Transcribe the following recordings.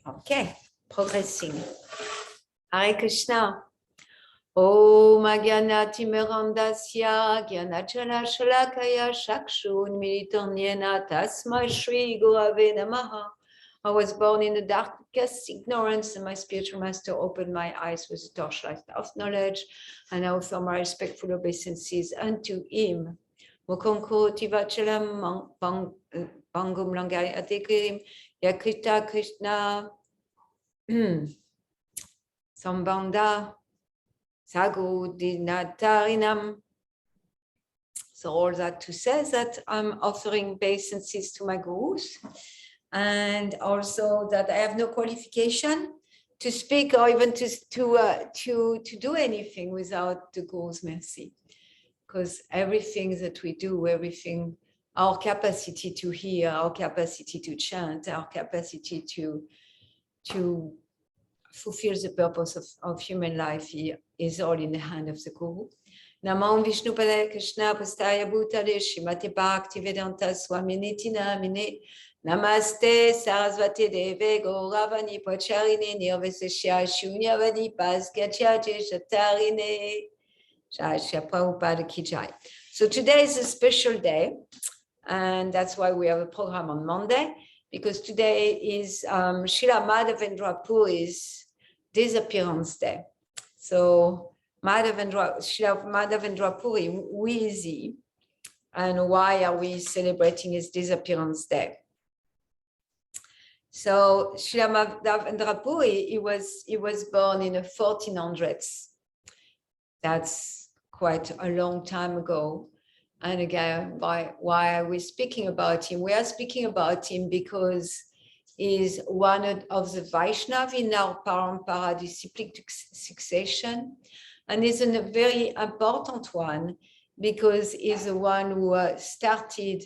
Okay, progressing. Hare Krishna. Om Agyanati Mirandasya Gyanachala Shalakaya Shakshun Militanyena Tasma Shri Gurave Namaha. I was born in the darkest ignorance, and my spiritual master opened my eyes with a torchlight of knowledge, and I offer my respectful obeisances unto him. Mukonko Tivachalam Bangum Langai Atikrim Yakrita Krishna Sambandha Sagu Dinatarinam. So all that to say that I'm offering obeisances to my gurus, and also that I have no qualification to speak or even to do anything without the guru's mercy. Because everything that we do, everything, our capacity to hear, our capacity to chant, our capacity to fulfill the purpose of human life is all in the hand of the Guru. Namam Vishnu Padaya Krishna Pastaya Bhutale Shrimate Bhaktivedanta Swaminiti Namine Namaste Sarasvati Deve Gauravani Pacharine Nirvesesha Shunyavadi Paskyachache Shatarine Shasha Prabhupada Ki Jai. So today is a special day, and that's why we have a program on Monday, because today is Srila Madhavendra Puri's disappearance day. So Srila Madhavendra Puri, who is he, and why are we celebrating his disappearance day? So Srila Madhavendra Puri, he was born in the 1400s. That's quite a long time ago. And again, why are we speaking about him? We are speaking about him because he's one of the Vaishnava in our Parampara disciplic succession. And he's a very important one because he's the one who started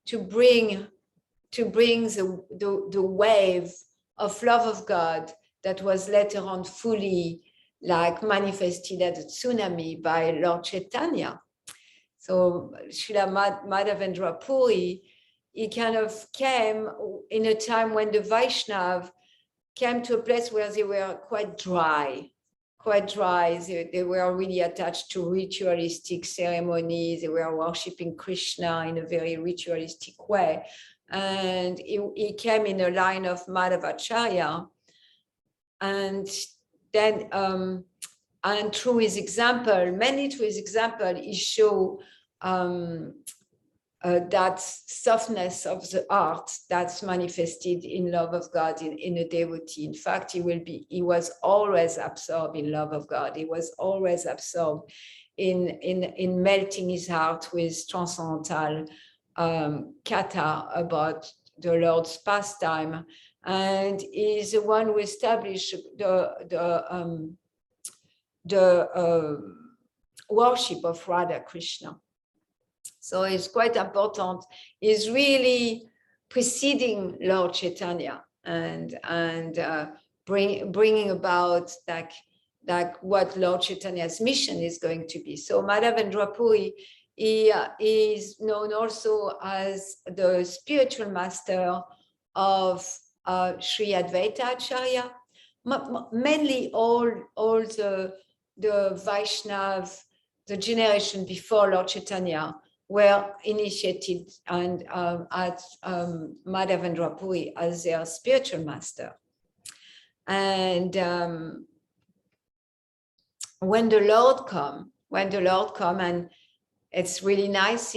to bring the wave of love of God that was later on fully manifested as a tsunami by Lord Chaitanya. So Srila Madhavendra Puri, he kind of came in a time when the Vaishnava came to a place where they were quite dry. They were really attached to ritualistic ceremonies. They were worshipping Krishna in a very ritualistic way. And he came in a line of Madhavacharya. And then, and through his example, he showed that softness of the heart that's manifested in love of God in a devotee. In fact, he was always absorbed in love of God. He was always absorbed in melting his heart with transcendental kata about the Lord's pastime. And he's the one who established the worship of Radha Krishna. So it's quite important. He's really preceding Lord Chaitanya and bringing about like what Lord Chaitanya's mission is going to be. So Madhavendra Puri, he is known also as the spiritual master of Sri Advaita Acharya. Mainly all the Vaishnava, the generation before Lord Chaitanya, were initiated and at Madhavendra Puri as their spiritual master. And when the Lord come, and it's really nice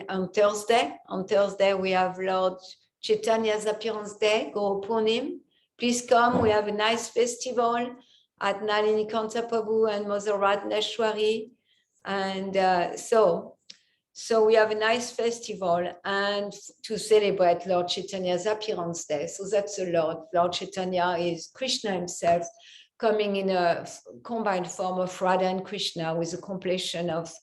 on Thursday. On Thursday, we have Lord Chaitanya's appearance day, Guru Purnim. Please come. We have a nice festival at Malini Prabhu and Mother Radneshwari. And so we have a nice festival and to celebrate Lord Chaitanya's appearance day. So that's the Lord. Lord Chaitanya is Krishna himself coming in a combined form of Radha and Krishna with the complexion of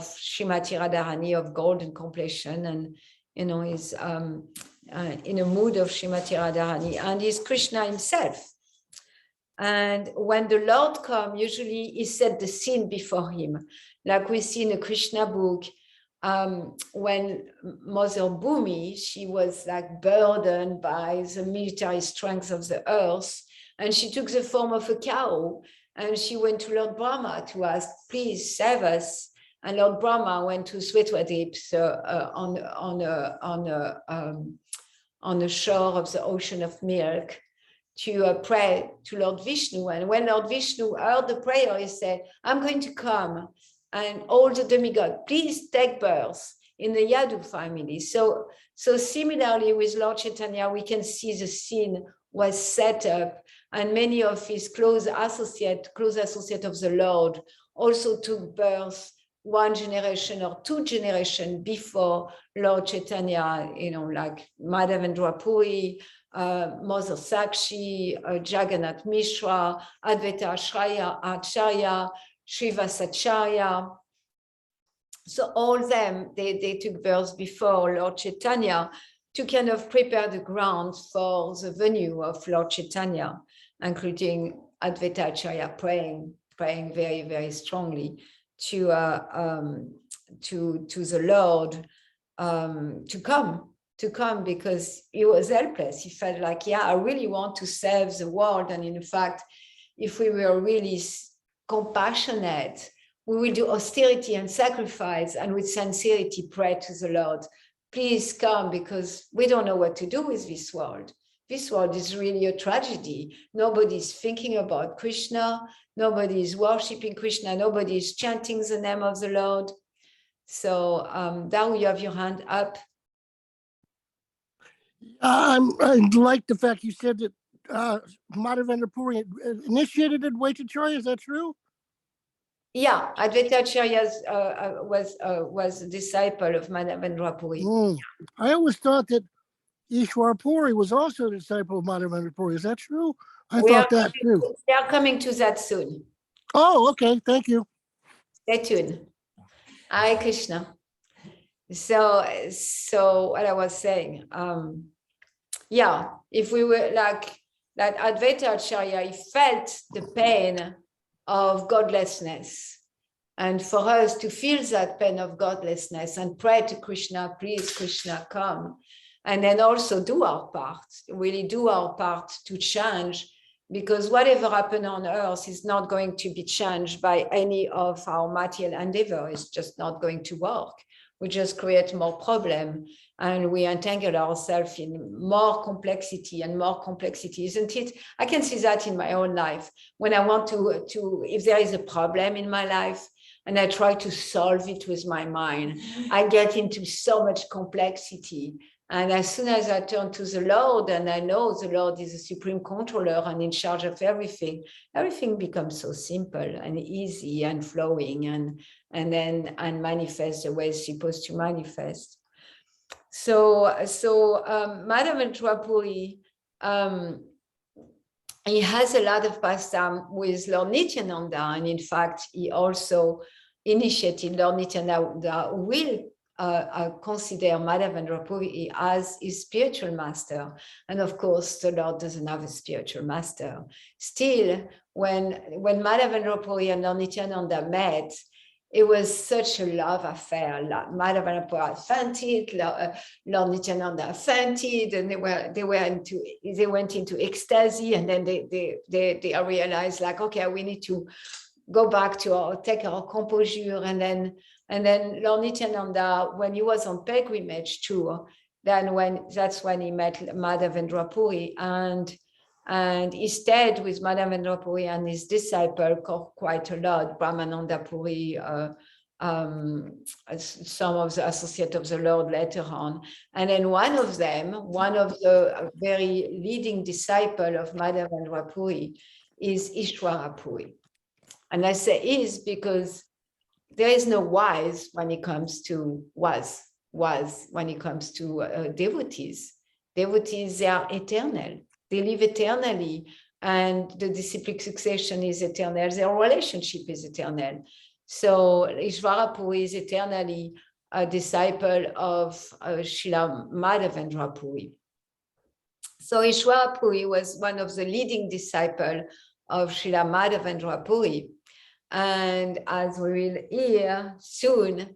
Srimati Radharani, of golden complexion, and is in a mood of Srimati Radharani, and is Krishna himself. And when the Lord comes, usually he set the scene before him. Like we see in the Krishna book, when Mother Bhumi, she was like burdened by the military strength of the earth, and she took the form of a cow, and she went to Lord Brahma to ask, please save us. And Lord Brahma went to Svetwadip on the shore of the ocean of milk to pray to Lord Vishnu. And when Lord Vishnu heard the prayer, he said, I'm going to come, and all the demigods, please take birth in the Yadu family. So similarly with Lord Chaitanya, we can see the scene was set up, and many of his close associates of the Lord also took birth one generation or two generations before Lord Chaitanya, like Madhavendra Puri, Mother Sakshi, Jagannath Mishra, Advaita Acharya, Srivasacharya. So all them, they took birth before Lord Chaitanya to kind of prepare the ground for the venue of Lord Chaitanya, including Advaita Acharya praying very, very strongly to the Lord to come because he was helpless. He felt like, yeah, I really want to save the world. And in fact, if we were really compassionate, we will do austerity and sacrifice and with sincerity pray to the Lord, please come, because we don't know what to do with this world. This world is really a tragedy. Nobody's thinking about Krishna. Nobody is worshipping Krishna. Nobody is chanting the name of the Lord. So now you have your hand up. I like the fact you said that Madhavendra Puri initiated Advaita Acharya. Is that true? Yeah, Advaita Acharya was a disciple of Madhavendra Puri. I always thought that Ishwar Puri was also a disciple of Madhavendra Puri. Is that true? I thought that too. We are coming to that soon. Oh, okay. Thank you. Stay tuned. Hare Krishna. So what I was saying, yeah, if we were like Advaita Acharya, he felt the pain of godlessness. And for us to feel that pain of godlessness and pray to Krishna, please, Krishna, come. And then also do our part, really do our part to change, because whatever happened on earth is not going to be changed by any of our material endeavor. It's just not going to work. We just create more problem and we entangle ourselves in more complexity, isn't it? I can see that in my own life. When I want to if there is a problem in my life and I try to solve it with my mind, I get into so much complexity. And as soon as I turn to the Lord and I know the Lord is the supreme controller and in charge of everything, everything becomes so simple and easy and flowing and manifest the way it's supposed to manifest. So Madhavendra Puri, he has a lot of pastime with Lord Nityananda, and in fact, he also initiated Lord Nityananda, who will consider Madhavendra Puri as his spiritual master. And of course, the Lord doesn't have a spiritual master. Still, when Madhavendra Puri and Lord Nityananda met, it was such a love affair. Madhavendra Puri fainted, Lord Nityananda fainted, and they went into ecstasy, and then they realized, like, okay, we need to go back to take our composure, and then Lord Nityananda, when he was on pilgrimage tour, that's when he met Madhavendra Puri, and he stayed with Madhavendra Puri and his disciple quite a lot, Brahmananda Puri, some of the associates of the Lord later on. And then one of the very leading disciple of Madhavendra Puri is Ishwara Puri. And I say is because there is no wise when it comes to when it comes to devotees. Devotees, they are eternal. They live eternally, and the disciplic succession is eternal. Their relationship is eternal. So Ishwara Puri is eternally a disciple of Srila Madhavendra Puri. So Ishwara Puri was one of the leading disciples of Srila Madhavendra Puri. And as we will hear soon,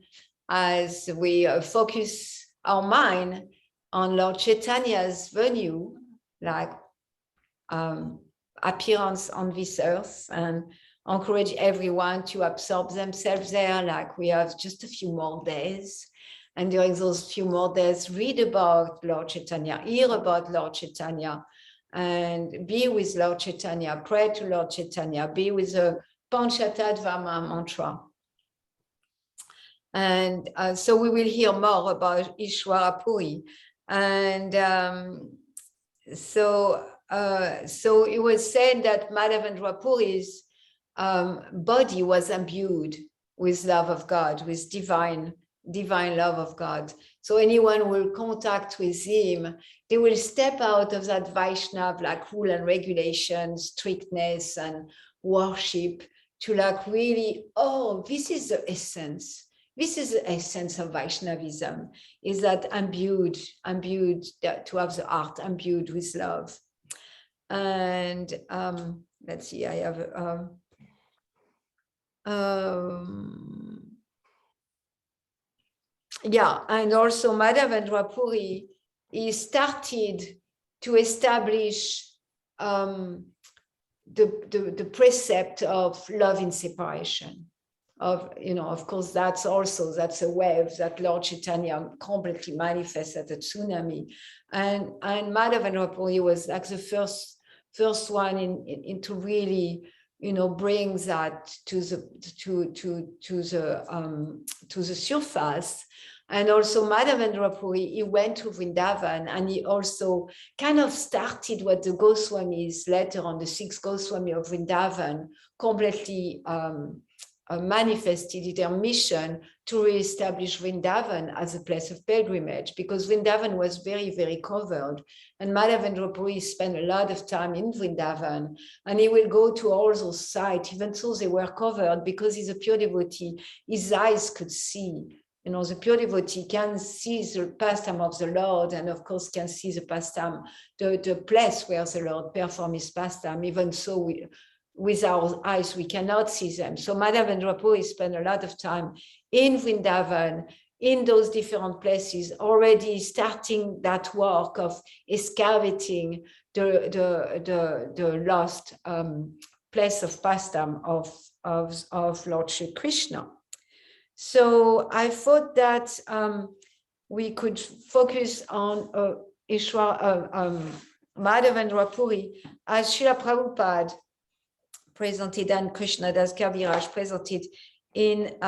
as we focus our mind on Lord Chaitanya's venue, like appearance on this earth, and encourage everyone to absorb themselves there, like we have just a few more days. And during those few more days, read about Lord Chaitanya, hear about Lord Chaitanya, and be with Lord Chaitanya, pray to Lord Chaitanya, be with the Panchatattva mantra. And so we will hear more about Ishwara Puri. And so it was said that Madhavendra Puri's body was imbued with love of God, with divine love of God. So anyone who will contact with him, they will step out of that Vaishnav like rule and regulation, strictness and worship, to like really, oh, this is the essence. This is the essence of Vaishnavism, is that imbued, to have the heart imbued with love. And let's see, I have yeah, and also Madhavendra Puri, he started to establish the precept of love in separation. Of course, that's a wave that Lord Chaitanya completely manifests at a tsunami, and Madhavendra Puri was like the first one in to really bring that to the surface. And also Madhavendra Puri, he went to Vrindavan, and he also kind of started what the Goswamis later on, the 6 Goswami of Vrindavan, completely manifested their mission to reestablish Vrindavan as a place of pilgrimage, because Vrindavan was very, very covered. And Madhavendra Puri spent a lot of time in Vrindavan, and he will go to all those sites, even though they were covered, because he's a pure devotee, his eyes could see. The pure devotee can see the pastime of the Lord, and of course can see the pastime, the place where the Lord performs his pastime, even so with our eyes, we cannot see them. So Madhavendra Puri spent a lot of time in Vrindavan, in those different places, already starting that work of excavating the lost place of pastime of Lord Shri Krishna. So I thought that we could focus on Madhavendra Puri as Srila Prabhupada presented, and Krishnadas Kaviraj presented in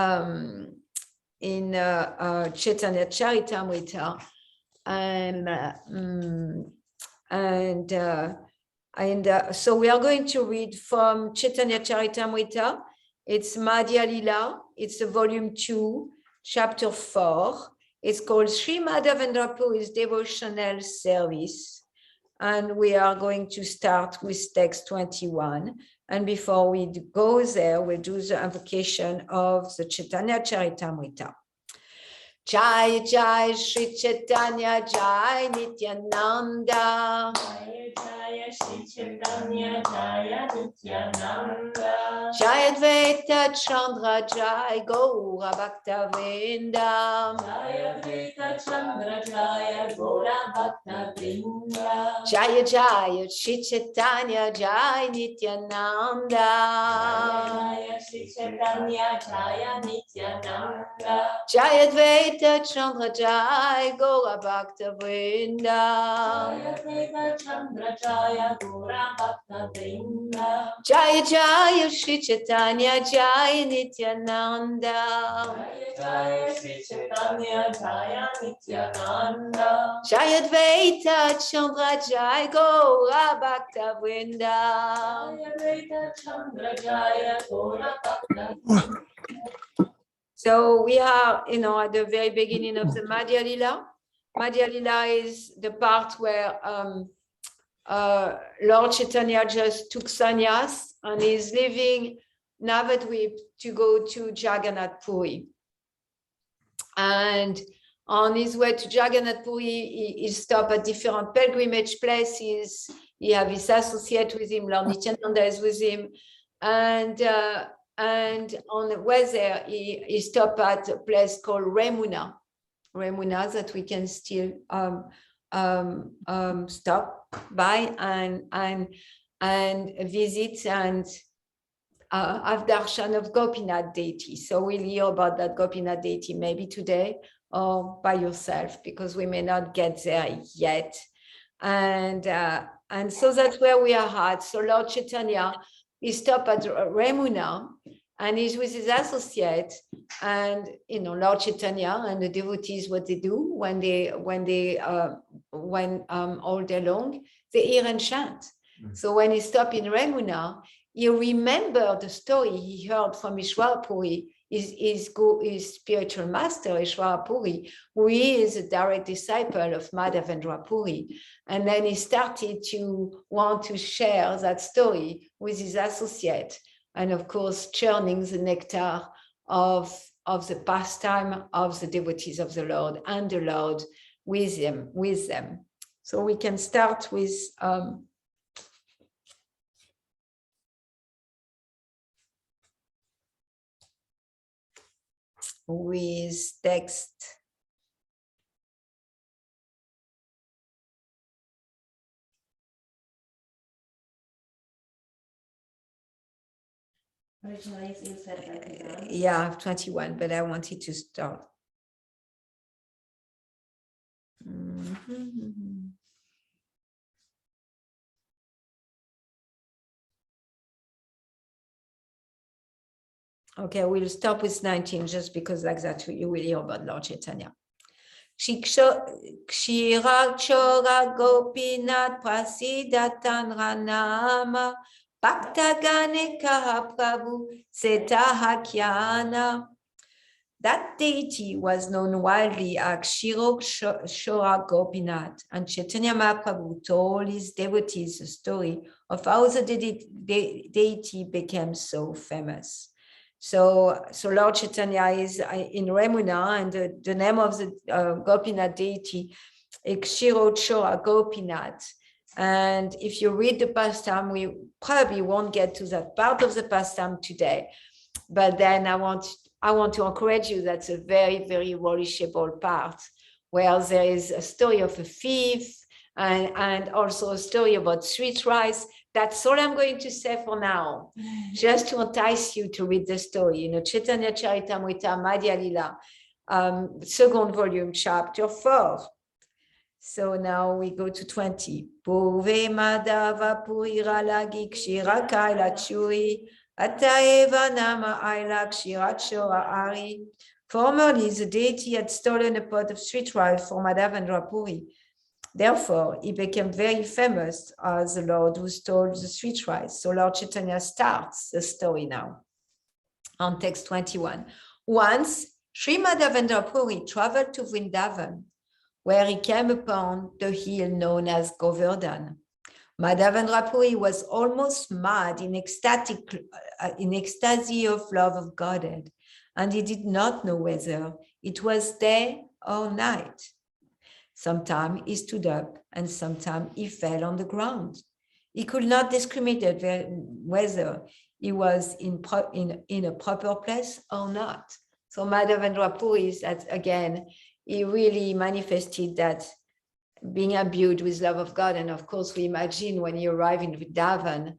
Chaitanya Charitamrita, and so we are going to read from Chaitanya Charitamrita. It's Madhya Lila. It's a volume 2, chapter 4. It's called Sri Madhavendra Puri's Devotional Service, and we are going to start with text 21. And before we go there, we'll do the invocation of the Chaitanya Charitamrita. Jai Jai Shri Chaitanya Jai Nityananda. Jai Jai Shri Chaitanya Jai Nityananda. Jai Advaita Chandra Jai Gaura Bhakta Vrinda. Jai Advaita Chandra Jai Gaura Bhakta Vrinda. Jai Jai Shri Chaitanya Jai Nityananda. Jai Shri Chaitanya Jai Nityananda. Jai Advaita Chandra Jai Gaura Bhakta Vrinda. Jai Advaita Chandra Jai Gaura Bhakta Vrinda. Jai Jai Shri Chaitanya Jai Nityananda. Jai Shri Chaitanya Jai Nityananda. Jai Advaita Chandra Jai Gaura Bhakta Vrinda. Jai Advaita Chandra Jai Gaura Bhakta Vrinda. So we are, at the very beginning of the Madhya Lila. Madhya Lila is the part where Lord Chaitanya just took sannyas and is leaving Navadvip to go to Jagannath Puri. And on his way to Jagannath Puri, he stopped at different pilgrimage places. He has his associate with him, Lord Nityananda is with him. And on the way there, he stopped at a place called Remuna, that we can still stop by and visit and have darshan of Gopinath deity. So we'll hear about that Gopinath deity maybe today or by yourself, because we may not get there yet. And so that's where we are at. So Lord Chaitanya, he stopped at Remuna and he's with his associate, and Lord Chaitanya and the devotees, what they do when all day long, they hear and chant. So when he stopped in Remuna, he remembered the story he heard from Ishwara Puri, his spiritual master, Ishwara Puri, who is a direct disciple of Madhavendra Puri. And then he started to want to share that story with his associate, and of course, churning the nectar of the pastime of the devotees of the Lord and the Lord with them. So we can start with text. Originally, you said 21. Yeah, 21, but I wanted to start. Okay, we'll stop with 19 just because like that you will hear about Lord Chaitanya. Kshira Chora Gopinath Prasidatan Ranama Bhaktagane Kaha Prabhu Setahakyana. That deity was known widely as Kshira Chora Gopinath, and Chaitanya Mahaprabhu told his devotees the story of how the deity became so famous. So Lord Chaitanya is in Remuna, and the name of the Gopinath deity is Kshira Chora Gopinath. And if you read the pastime, we probably won't get to that part of the pastime today. But then I want to encourage you, that's a very, very relishable part, where there is a story of a thief and also a story about sweet rice. That's all I'm going to say for now, just to entice you to read the story. Chaitanya Charitamrita Madhya Lila, second volume, chapter 4. So now we go to 20. Purve Madhava Purira Lagi Kshira Kaila Churi Ataeva Nama Aila Kshira Chora Ari. Formerly, the deity had stolen a pot of sweet rice for Madhavendra Puri. Therefore, he became very famous as the Lord who stole the sweet rice. So Lord Chaitanya starts the story now on text 21. Once, Sri Madhavendra Puri traveled to Vrindavan, where he came upon the hill known as Govardhan. Madhavendra Puri was almost mad in ecstasy of love of Godhead, and he did not know whether it was day or night. Sometimes he stood up and sometimes he fell on the ground. He could not discriminate whether he was in a proper place or not. So Madhavendra Puri, that again, he really manifested that being imbued with love of God. And of course, we imagine when you arrive in Vrindavan,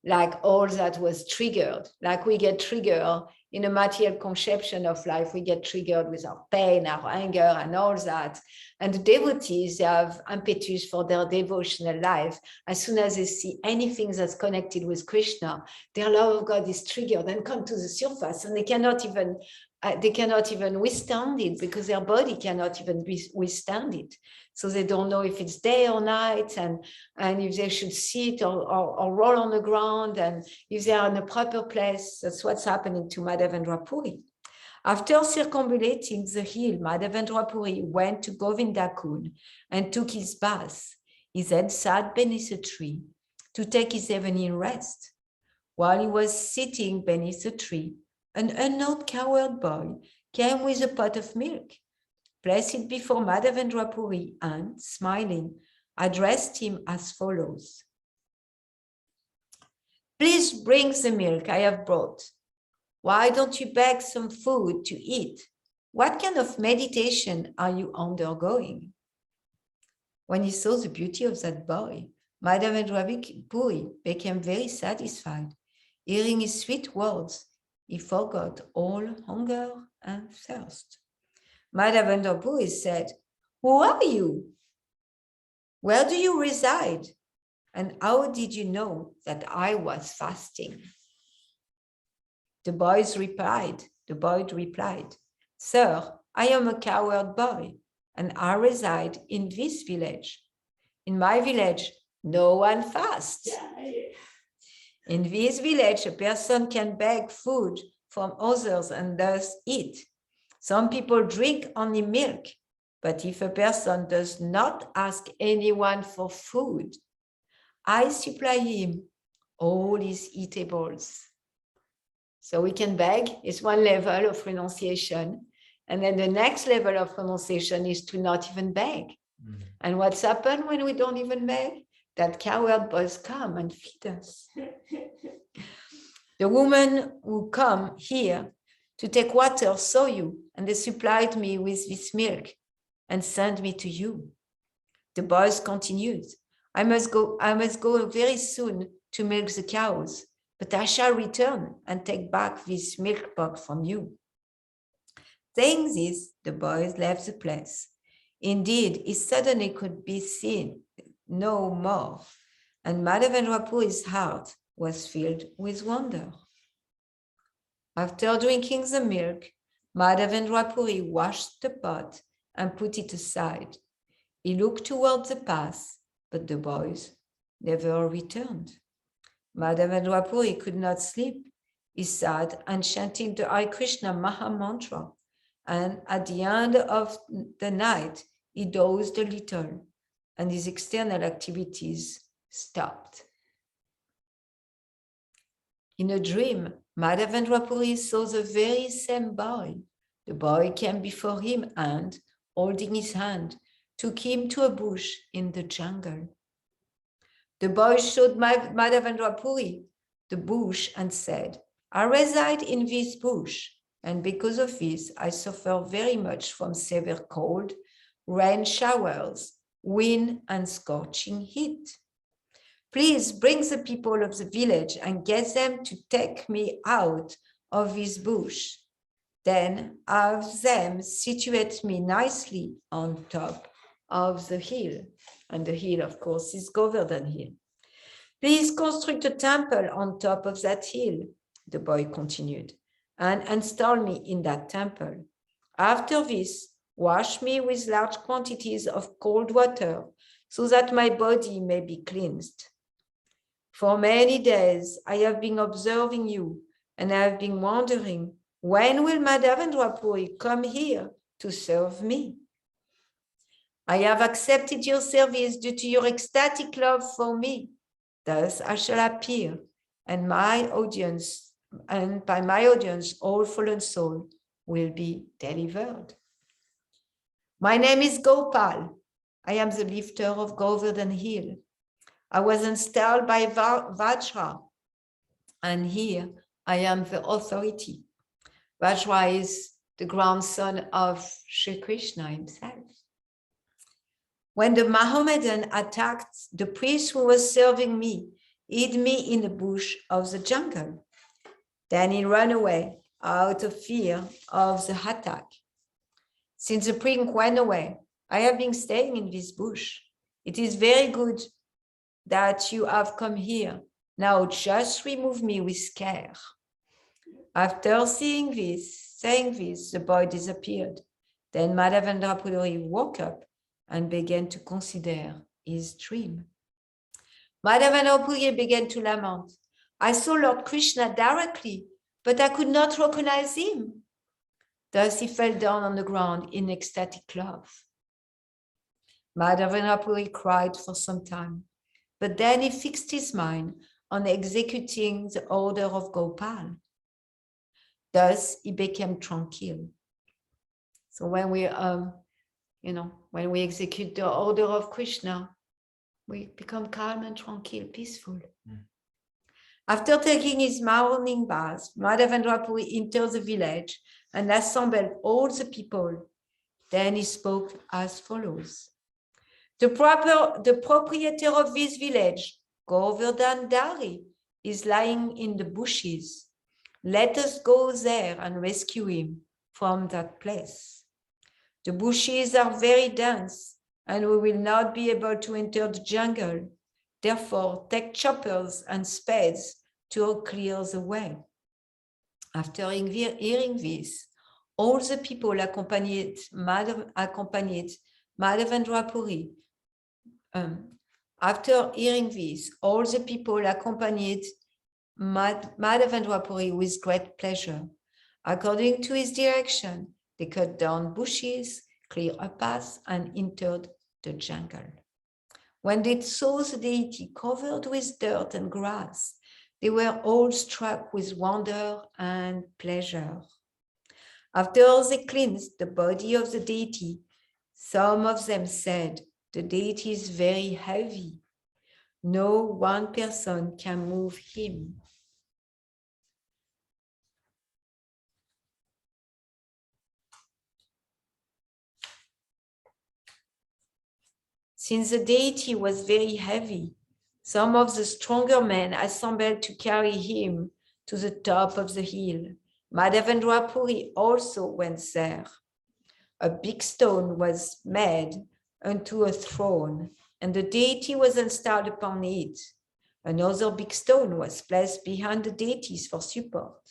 like all that was triggered, like we get triggered in a material conception of life, we get triggered with our pain, our anger, and all that. And the devotees have impetus for their devotional life. As soon as they see anything that's connected with Krishna, their love of God is triggered and come to the surface, and they cannot even withstand it, because their body cannot even withstand it. So they don't know if it's day or night, and if they should sit or roll on the ground, and if they are in a proper place. That's what's happening to Madhavendra Puri. After circumambulating the hill, Madhavendra Puri went to Govinda Kund and took his bath. He then sat beneath a tree to take his evening rest. While he was sitting beneath the tree, an unknown cowherd boy came with a pot of milk, placed it before Madhavendra Puri, and, smiling, addressed him as follows. "Please bring the milk I have brought. Why don't you beg some food to eat? What kind of meditation are you undergoing? When he saw the beauty of that boy, Madhavendra Puri became very satisfied. Hearing his sweet words, he forgot all hunger and thirst. Madhavendra Puri said, "Who are you? Where do you reside? And how did you know that I was fasting?" The boy replied, "Sir, I am a coward boy, and I reside in this village. In my village, no one fasts. In this village, a person can beg food from others and thus eat. Some people drink only milk, but if a person does not ask anyone for food, I supply him all his eatables." So we can beg is one level of renunciation. And then the next level of renunciation is to not even beg. Mm-hmm. And what's happened when we don't even beg? That coward boys come and feed us. The woman who come here to take water saw you, and they supplied me with this milk and sent me to you. The boys continued, I must go very soon to milk the cows, but I shall return and take back this milk pot from you. Saying this, the boys left the place. Indeed, he suddenly could be seen no more, and Madhavendra Puri's heart was filled with wonder. After drinking the milk, Madhavendra Puri washed the pot and put it aside. He looked toward the path, but the boys never returned. Madhavendra Puri could not sleep. He sat and chanted the Hare Krishna Maha Mantra, and at the end of the night, he dozed a little, and his external activities stopped. In a dream, Madhavendra Puri saw the very same boy. The boy came before him and, holding his hand, took him to a bush in the jungle. The boy showed Madhavendra Puri the bush and said, I reside in this bush, and because of this, I suffer very much from severe cold, rain showers, wind, and scorching heat. Please bring the people of the village and get them to take me out of this bush. Then have them situate me nicely on top of the hill. And the hill, of course, is Govardhan Hill. Please construct a temple on top of that hill, the boy continued, and install me in that temple. After this, wash me with large quantities of cold water so that my body may be cleansed. For many days, I have been observing you, and I have been wondering, when will Madhavendra Puri come here to serve me? I have accepted your service due to your ecstatic love for me. Thus I shall appear, and by my audience, all fallen souls will be delivered. My name is Gopal. I am the lifter of Govardhan Hill. I was installed by Vajra, and here I am the authority. Vajra is the grandson of Sri Krishna himself. When the Mohammedan attacked, the priest who was serving me hid me in the bush of the jungle. Then he ran away out of fear of the attack. Since the priest went away, I have been staying in this bush. It is very good that you have come here. Now just remove me with care. After saying this, the boy disappeared. Then Madhavendra Puri woke up and began to consider his dream. Madhavendra Puri began to lament. I saw Lord Krishna directly, but I could not recognize him. Thus he fell down on the ground in ecstatic love. Madhavendra Puri cried for some time, but then he fixed his mind on executing the order of Gopal. Thus he became tranquil. So when we when we execute the order of Krishna, we become calm and tranquil, peaceful. Mm. After taking his morning bath, Madhavendra Puri entered the village and assembled all the people. Then he spoke as follows. The proprietor of this village, Govardhan Dari, is lying in the bushes. Let us go there and rescue him from that place. The bushes are very dense and we will not be able to enter the jungle. Therefore, take choppers and spades to clear the way. After hearing this, all the people accompanied Madhavendra Puri. After hearing this, all the people accompanied Madhavendra Puri with great pleasure. According to his direction, they cut down bushes, cleared a path, and entered the jungle. When they saw the deity covered with dirt and grass, they were all struck with wonder and pleasure. After they cleansed the body of the deity, some of them said, "The deity is very heavy. No one person can move him." Since the deity was very heavy, some of the stronger men assembled to carry him to the top of the hill. Madhavendra Puri also went there. A big stone was made into a throne, and the deity was installed upon it. Another big stone was placed behind the deities for support.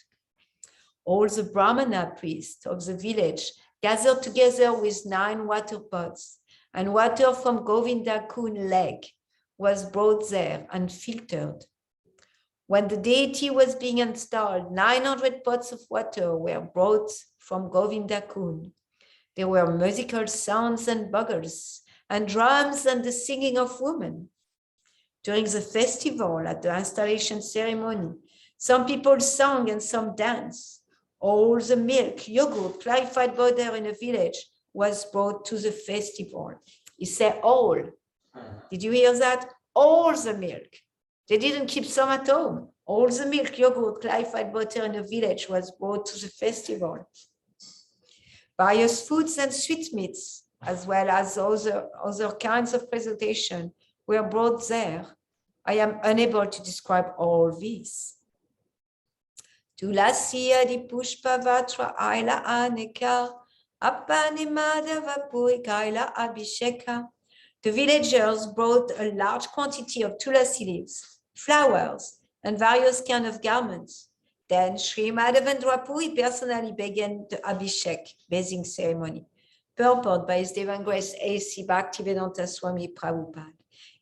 All the Brahmana priests of the village gathered together with 9 water pots, and water from Govinda Kund lake was brought there and filtered. When the deity was being installed, 900 pots of water were brought from Govinda Kund. There were musical sounds and bugles, and drums and the singing of women. During the festival at the installation ceremony, some people sang and some danced. All the milk, yogurt, clarified butter in the village was brought to the festival. He said all. Did you hear that? All the milk. They didn't keep some at home. All the milk, yogurt, clarified butter in the village was brought to the festival. Various foods and sweetmeats, as well as other kinds of presentation, were brought there. I am unable to describe all this. Tulasi adi pushpa vatra aila aneka, apani madhava puri kaila abhisheka. The villagers brought a large quantity of tulasi leaves, flowers, and various kinds of garments. Then Sri Madhavendra Puri personally began the Abhishek bathing ceremony, purported by His Divine Grace A.C. Bhaktivedanta Swami Prabhupada.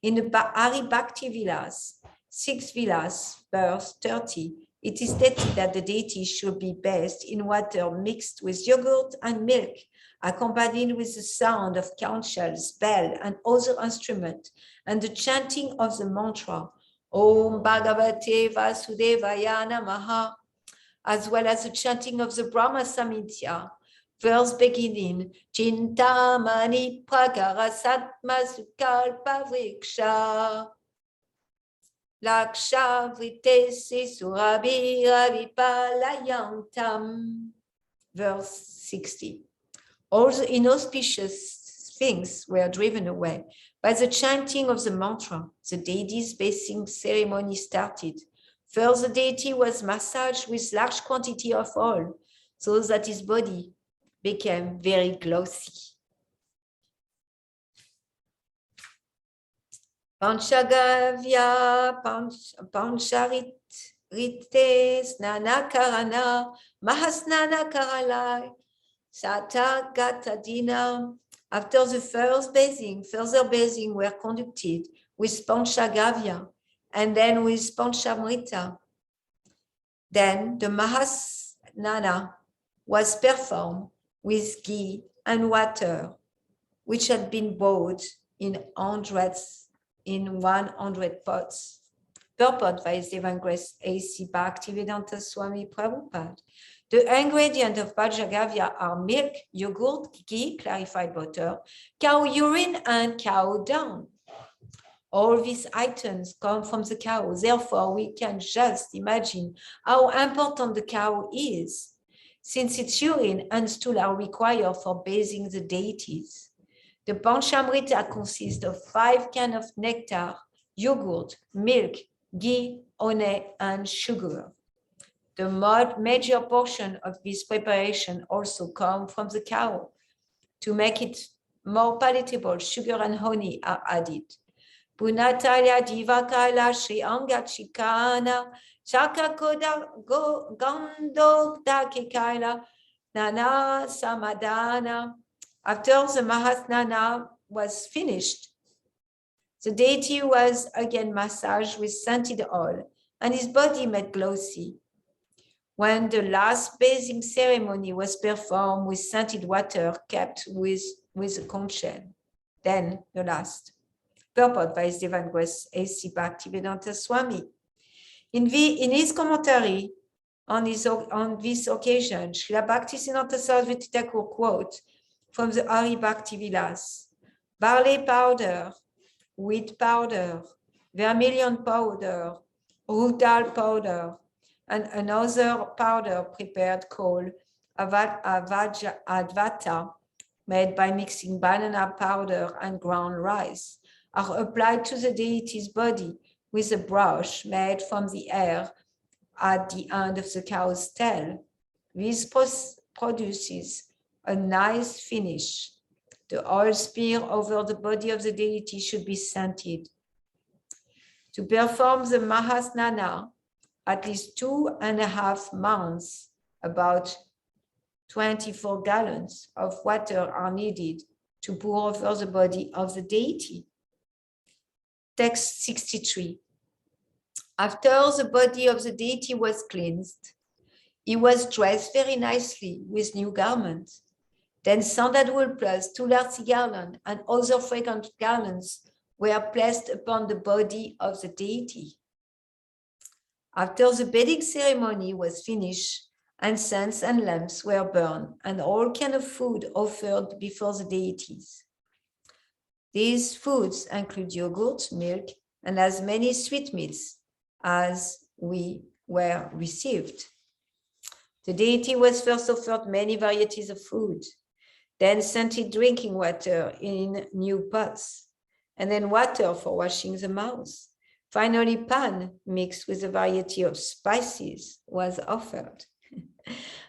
In the Hari Bhakti Vilas, 6 Vilas, verse 30, it is stated that the deity should be bathed in water mixed with yogurt and milk, accompanied with the sound of conch shells, bell, and other instruments, and the chanting of the mantra, Om Bhagavate Vasudevaya Namaha, as well as the chanting of the Brahma Samhita, verse beginning, Chintamani Prakara Satma Sukalpa Vriksha, Laksha Vritesi Surabhira Vipalayantam, verse 60. All the inauspicious things were driven away. By the chanting of the mantra, the deity's bathing ceremony started. First, the deity was massaged with large quantity of oil, so that his body became very glossy. Panchagavya, Pancharit, Snana Karana, Mahasnana Karalai, Sata Gatadina. After the first bathing, further bathing were conducted with Panchagavya and then with Panchamrita. Then the Mahasnana was performed with ghee and water, which had been bought in 100 pots, purported by His Divine Grace A.C. Bhaktivedanta Swami Prabhupada. The ingredients of Panchagavya are milk, yogurt, ghee, clarified butter, cow urine, and cow dung. All these items come from the cow. Therefore, we can just imagine how important the cow is, since its urine and stool are required for bathing the deities. The Panchamrita consists of 5 cans of nectar, yogurt, milk, ghee, honey, and sugar. The major portion of this preparation also comes from the cow. To make it more palatable, sugar and honey are added. Punatalya divakaila shri angachikana chaka koda gando dakikaila nana samadana. After the Mahasnana was finished, the deity was again massaged with scented oil and his body made glossy. When the last bathing ceremony was performed with scented water kept with a conch shell, then the last. Purport by His Divine Grace A.C. Bhaktivedanta Swami. In his commentary on this occasion, Srila Bhaktisiddhanta Saraswati Thakur quote from the Hari Bhakti Vilas: barley powder, wheat powder, vermilion powder, rudal powder, and another powder prepared called advata, made by mixing banana powder and ground rice, are applied to the deity's body with a brush made from the hair at the end of the cow's tail. This produces a nice finish. The oil smear over the body of the deity should be scented. To perform the Mahasnana, at least 2.5 months, about 24 gallons of water are needed to pour over the body of the deity. Text 63. After the body of the deity was cleansed, he was dressed very nicely with new garments. Then sandalwood plus tulasi garland and other fragrant garlands were placed upon the body of the deity. After the bedding ceremony was finished, incense and lamps were burned and all kinds of food offered before the deities. These foods include yogurt, milk, and as many sweetmeats as we were received. The deity was first offered many varieties of food, then scented drinking water in new pots, and then water for washing the mouth. Finally, pan mixed with a variety of spices was offered.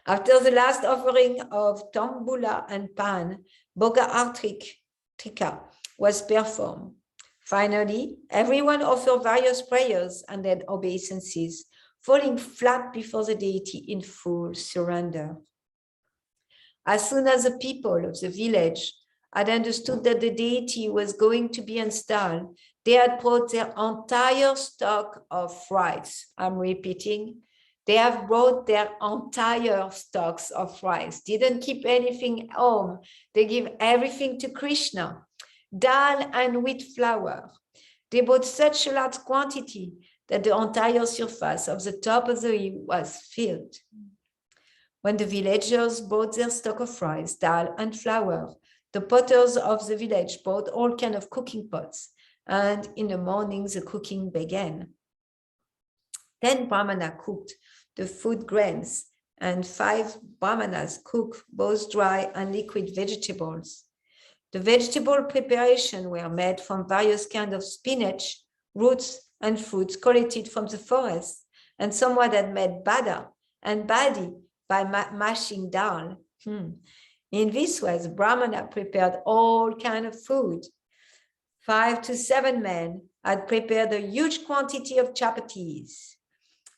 After the last offering of tambula and pan, boga artrika was performed. Finally, everyone offered various prayers and then obeisances, falling flat before the deity in full surrender. As soon as the people of the village had understood that the deity was going to be installed, they had brought their entire stock of rice. I'm repeating, they have brought their entire stocks of rice. Didn't keep anything home. They give everything to Krishna. Dal and wheat flour. They bought such a large quantity that the entire surface of the top of the hill was filled. When the villagers bought their stock of rice, dal, and flour, the potters of the village bought all kinds of cooking pots, and in the morning the cooking began. 10 brahmanas cooked the food grains, and 5 brahmanas cooked both dry and liquid vegetables. The vegetable preparation were made from various kinds of spinach, roots, and fruits collected from the forest, and someone had made bada and badi by mashing dal. In this way, the brahmana prepared all kinds of food. 5 to 7 men had prepared a huge quantity of chapatis,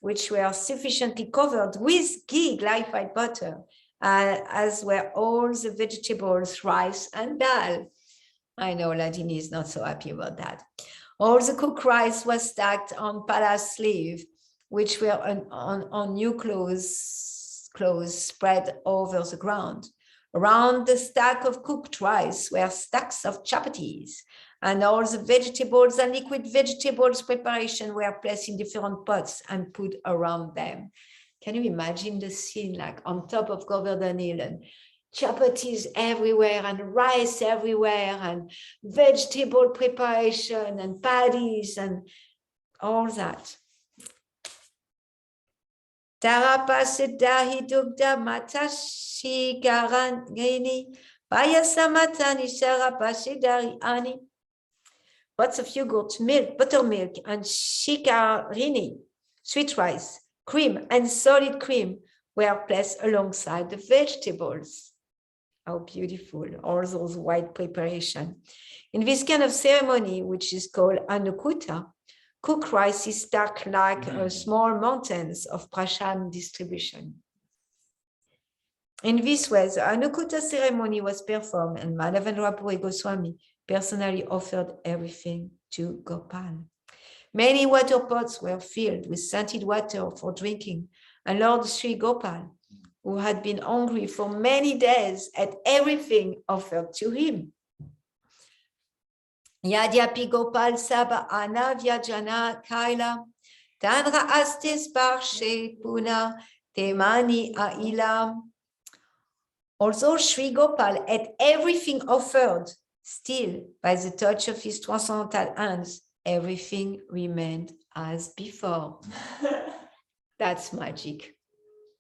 which were sufficiently covered with ghee, clarified butter, as were all the vegetables, rice, and dal. I know Ladini is not so happy about that. All the cooked rice was stacked on palace sleeve, which were on new clothes spread over the ground. Around the stack of cooked rice were stacks of chapatis, and all the vegetables and liquid vegetables preparation were placed in different pots and put around them. Can you imagine the scene, like on top of Govardhan Hill, and chapatis everywhere and rice everywhere and vegetable preparation and patties and all that. Tarapasidahi dugda matashi garangini payasamatani sarapasidari ani. Pots of yogurt, milk, buttermilk, and shikarini, sweet rice, cream, and solid cream were placed alongside the vegetables. How beautiful, all those white preparation. In this kind of ceremony, which is called Annakuta, cooked rice is stacked like small mountains of prashad distribution. In this way, the Annakuta ceremony was performed, and Madhavendra Puri Goswami personally offered everything to Gopal. Many water pots were filled with scented water for drinking, and Lord Sri Gopal, who had been hungry for many days, ate everything offered to him. Yadyapi Gopal Saba Anavyajana Kaila, Tandra Astis Parshe Puna, Temani Aila. Although Sri Gopal ate everything offered, still, by the touch of his transcendental hands, everything remained as before. That's magic.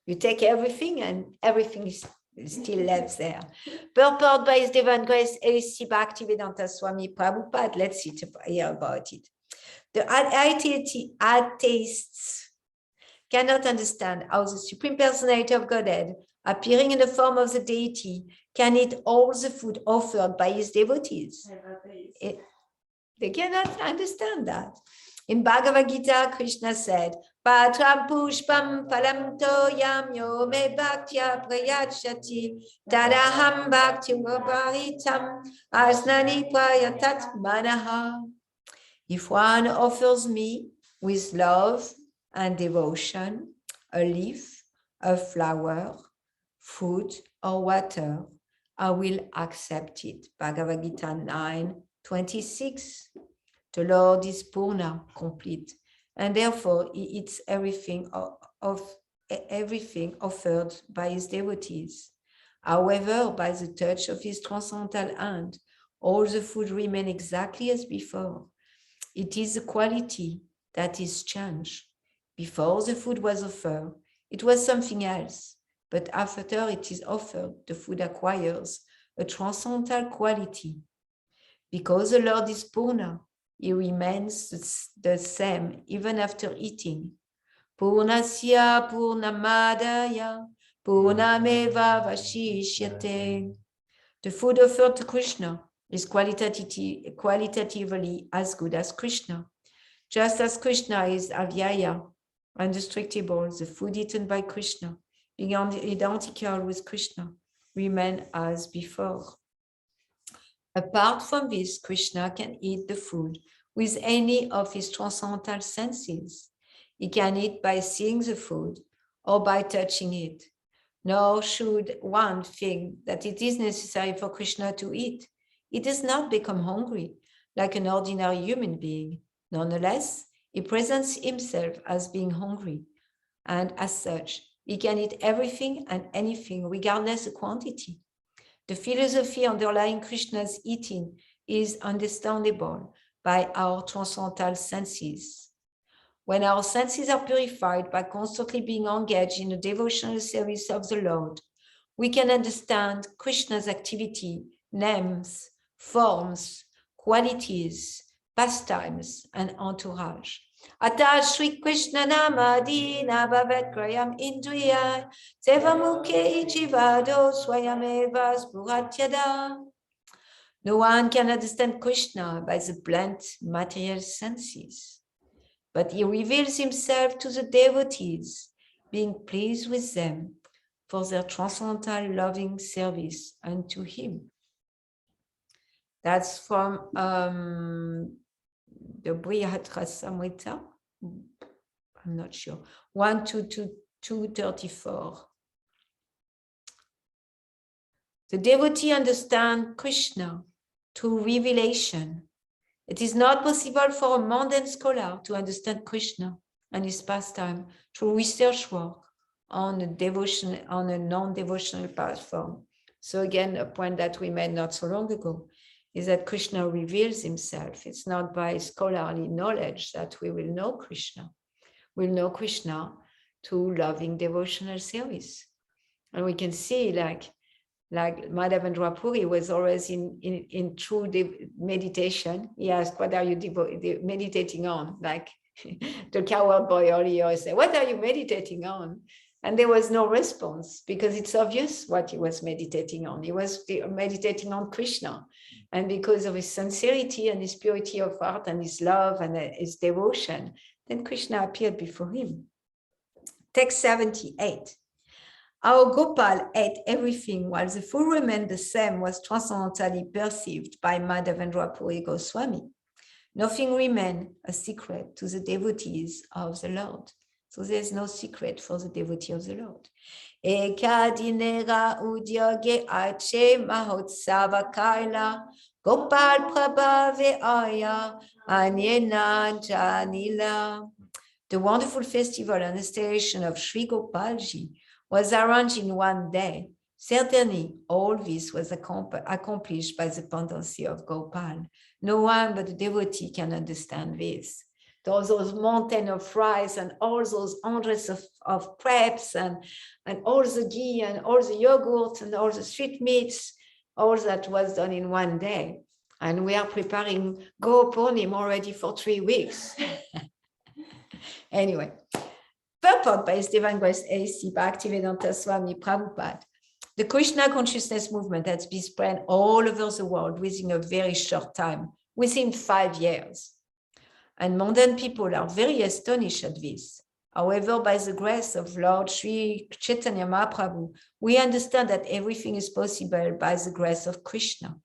You take everything and everything is still left there. Purport by His Divine Grace, A.C. Bhaktivedanta Swami Prabhupada. Let's hear about it. The atheists cannot understand how the Supreme Personality of Godhead, appearing in the form of the deity, can eat all the food offered by his devotees. They cannot understand that. In Bhagavad Gita, Krishna said, Patram pushpam palam toyam yo me bhaktya prayachati tadaham bhaktyam vaparitam asnani prayatat manaha. If one offers me with love and devotion a leaf, a flower, food, or water, I will accept it. Bhagavad Gita 9:26. The Lord is Purna, complete, and therefore he eats everything offered by his devotees. However, by the touch of his transcendental hand, all the food remains exactly as before. It is the quality that is changed. Before the food was offered, it was something else, but after it is offered, the food acquires a transcendental quality. Because the Lord is Purna, he remains the same even after eating. Purnasya Purnamadaya Purnameva Vashishyate. The food offered to Krishna is qualitatively as good as Krishna. Just as Krishna is avyaya, indestructible, the food eaten by Krishna, being identical with Krishna, remain as before. Apart from this, Krishna can eat the food with any of his transcendental senses. He can eat by seeing the food or by touching it. Nor should one think that it is necessary for Krishna to eat. He does not become hungry like an ordinary human being. Nonetheless, he presents himself as being hungry, and as such, he can eat everything and anything regardless of quantity. The philosophy underlying Krishna's eating is understandable by our transcendental senses. When our senses are purified by constantly being engaged in the devotional service of the Lord, we can understand Krishna's activity, names, forms, qualities, pastimes, and entourage. Ata Shri Krishna Namadina Bhavat Krayam Indriya Sevamukhe Ichivado Swayameva Spuratyada. No one can understand Krishna by the blunt material senses, but he reveals himself to the devotees, being pleased with them for their transcendental loving service unto him. That's from the Brihadrasamrita. I'm not sure. 1-234. The devotee understands Krishna through revelation. It is not possible for a mundane scholar to understand Krishna and his pastime through research work on a non-devotional platform. So again, a point that we made not so long ago is that Krishna reveals himself. It's not by scholarly knowledge that we will know Krishna. We'll know Krishna through loving devotional service. And we can see like Madhavendra Puri was always in true meditation. He asked, what are you meditating on? Like the coward boy earlier said, what are you meditating on? And there was no response because it's obvious what he was meditating on. He was meditating on Krishna. And because of his sincerity and his purity of heart and his love and his devotion, then Krishna appeared before him. Text 78. Our Gopal ate everything while the food remained the same was transcendentally perceived by Madhavendra Puri Goswami. Nothing remained a secret to the devotees of the Lord. So there's no secret for the devotee of the Lord. Ekadinera udyoge ache mahotsava kaila Gopal prabhave aya anyena janila. The wonderful festival and installation of Sri Gopalji was arranged in one day. Certainly, all this was accomplished by the potency of Gopal. No one but a devotee can understand this. Those mountains of rice and all those hundreds of crepes and all the ghee and all the yogurt and all the sweet meats, all that was done in one day. And we are preparing Gopurnim already for 3 weeks. Anyway, purport by His Divine Grace A.C. Bhaktivedanta Swami Prabhupada. The Krishna consciousness movement has been spread all over the world within a very short time, within 5 years. And modern people are very astonished at this. However, by the grace of Lord Sri Chaitanya Mahaprabhu, we understand that everything is possible by the grace of Krishna.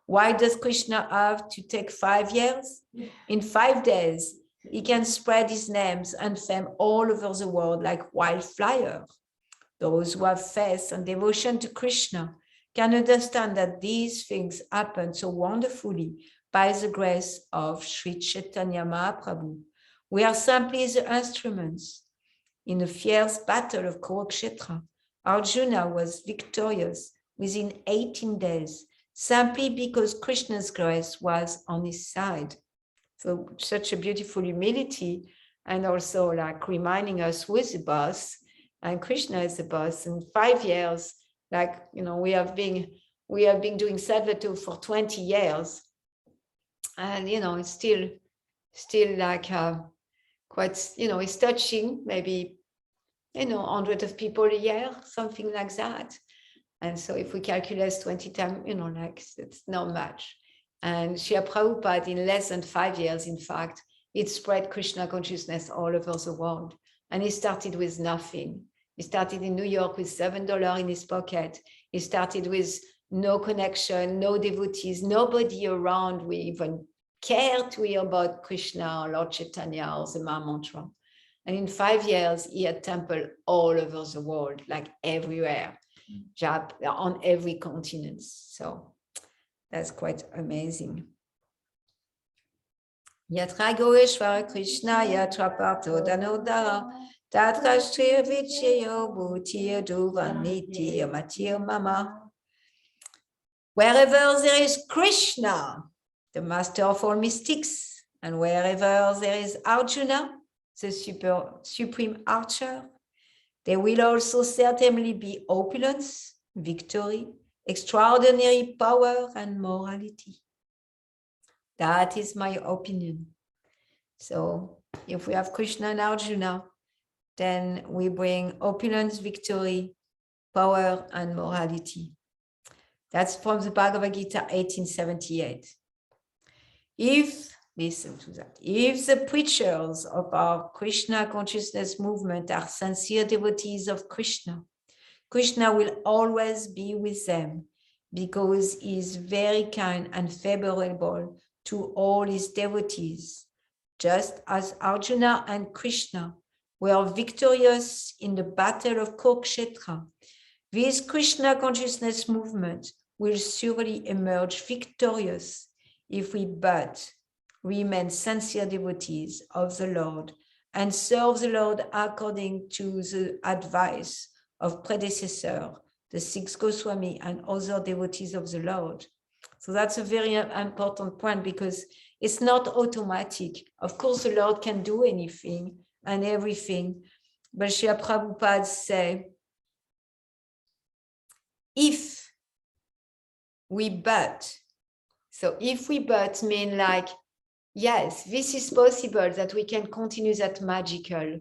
Why does Krishna have to take 5 years? In 5 days, he can spread his names and fame all over the world like wildfire. Those who have faith and devotion to Krishna can understand that these things happen so wonderfully by the grace of Sri Chaitanya Mahaprabhu. We are simply the instruments. In the fierce battle of Kurukshetra, Arjuna was victorious within 18 days, simply because Krishna's grace was on his side. So such a beautiful humility, and also like reminding us who is the boss, and Krishna is the boss. In 5 years, like, you know, we have been doing Sadhvatu for 20 years, and, you know, it's still like quite, you know, it's touching maybe, you know, 100 of people a year, something like that. And so if we calculate 20 times, you know, like it's not much. And Srila Prabhupada, in less than 5 years, in fact, it spread Krishna consciousness all over the world. And he started with nothing. He started in New York with $7 in his pocket. He started with no connection, no devotees, nobody around who even cared to hear about Krishna or Lord Chaitanya or the Maha Mantra. And in 5 years, he had temple all over the world, like everywhere, on every continent. So that's quite amazing. Yatra Goeshwara Krishna Yatra Parto Danodara Tatra Shri Vichayo Bhutir Duvaniti Matir Mama. Wherever there is Krishna, the master of all mystics, and wherever there is Arjuna, the supreme archer, there will also certainly be opulence, victory, extraordinary power, and morality. That is my opinion. So if we have Krishna and Arjuna, then we bring opulence, victory, power, and morality. That's from the Bhagavad Gita 1878. Listen to that. If the preachers of our Krishna consciousness movement are sincere devotees of Krishna, Krishna will always be with them because he is very kind and favorable to all his devotees, just as Arjuna and Krishna were victorious in the battle of Kurukshetra. This Krishna consciousness movement will surely emerge victorious if we but remain sincere devotees of the Lord and serve the Lord according to the advice of predecessor, the 6 Goswami, and other devotees of the Lord. So that's a very important point, because it's not automatic. Of course, the Lord can do anything and everything, but Srila Prabhupada say, if we but mean like, yes, this is possible that we can continue that magical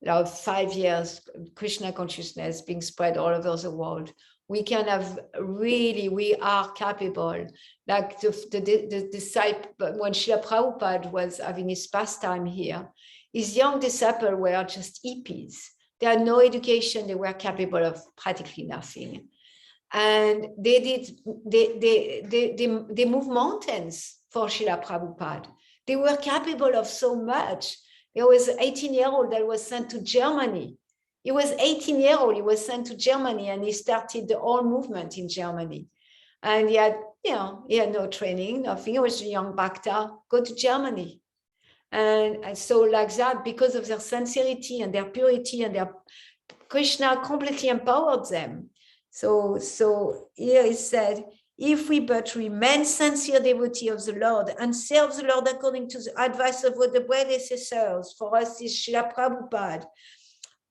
5 years Krishna consciousness being spread all over the world. We can have really, we are capable. Like the disciple, when Srila Prabhupada was having his pastime here, his young disciples were just hippies. They had no education. They were capable of practically nothing. And they moved mountains for Srila Prabhupada. They were capable of so much. There was an 18-year-old that was sent to Germany. He was 18-year-old, he was sent to Germany, and he started the whole movement in Germany. And he had no training, nothing. He was a young Bhakta, go to Germany. And so like that, because of their sincerity and their purity and their Krishna completely empowered them. So here he said, if we but remain sincere devotee of the Lord and serve the Lord according to the advice of the predecessors, for us is Srila Prabhupada,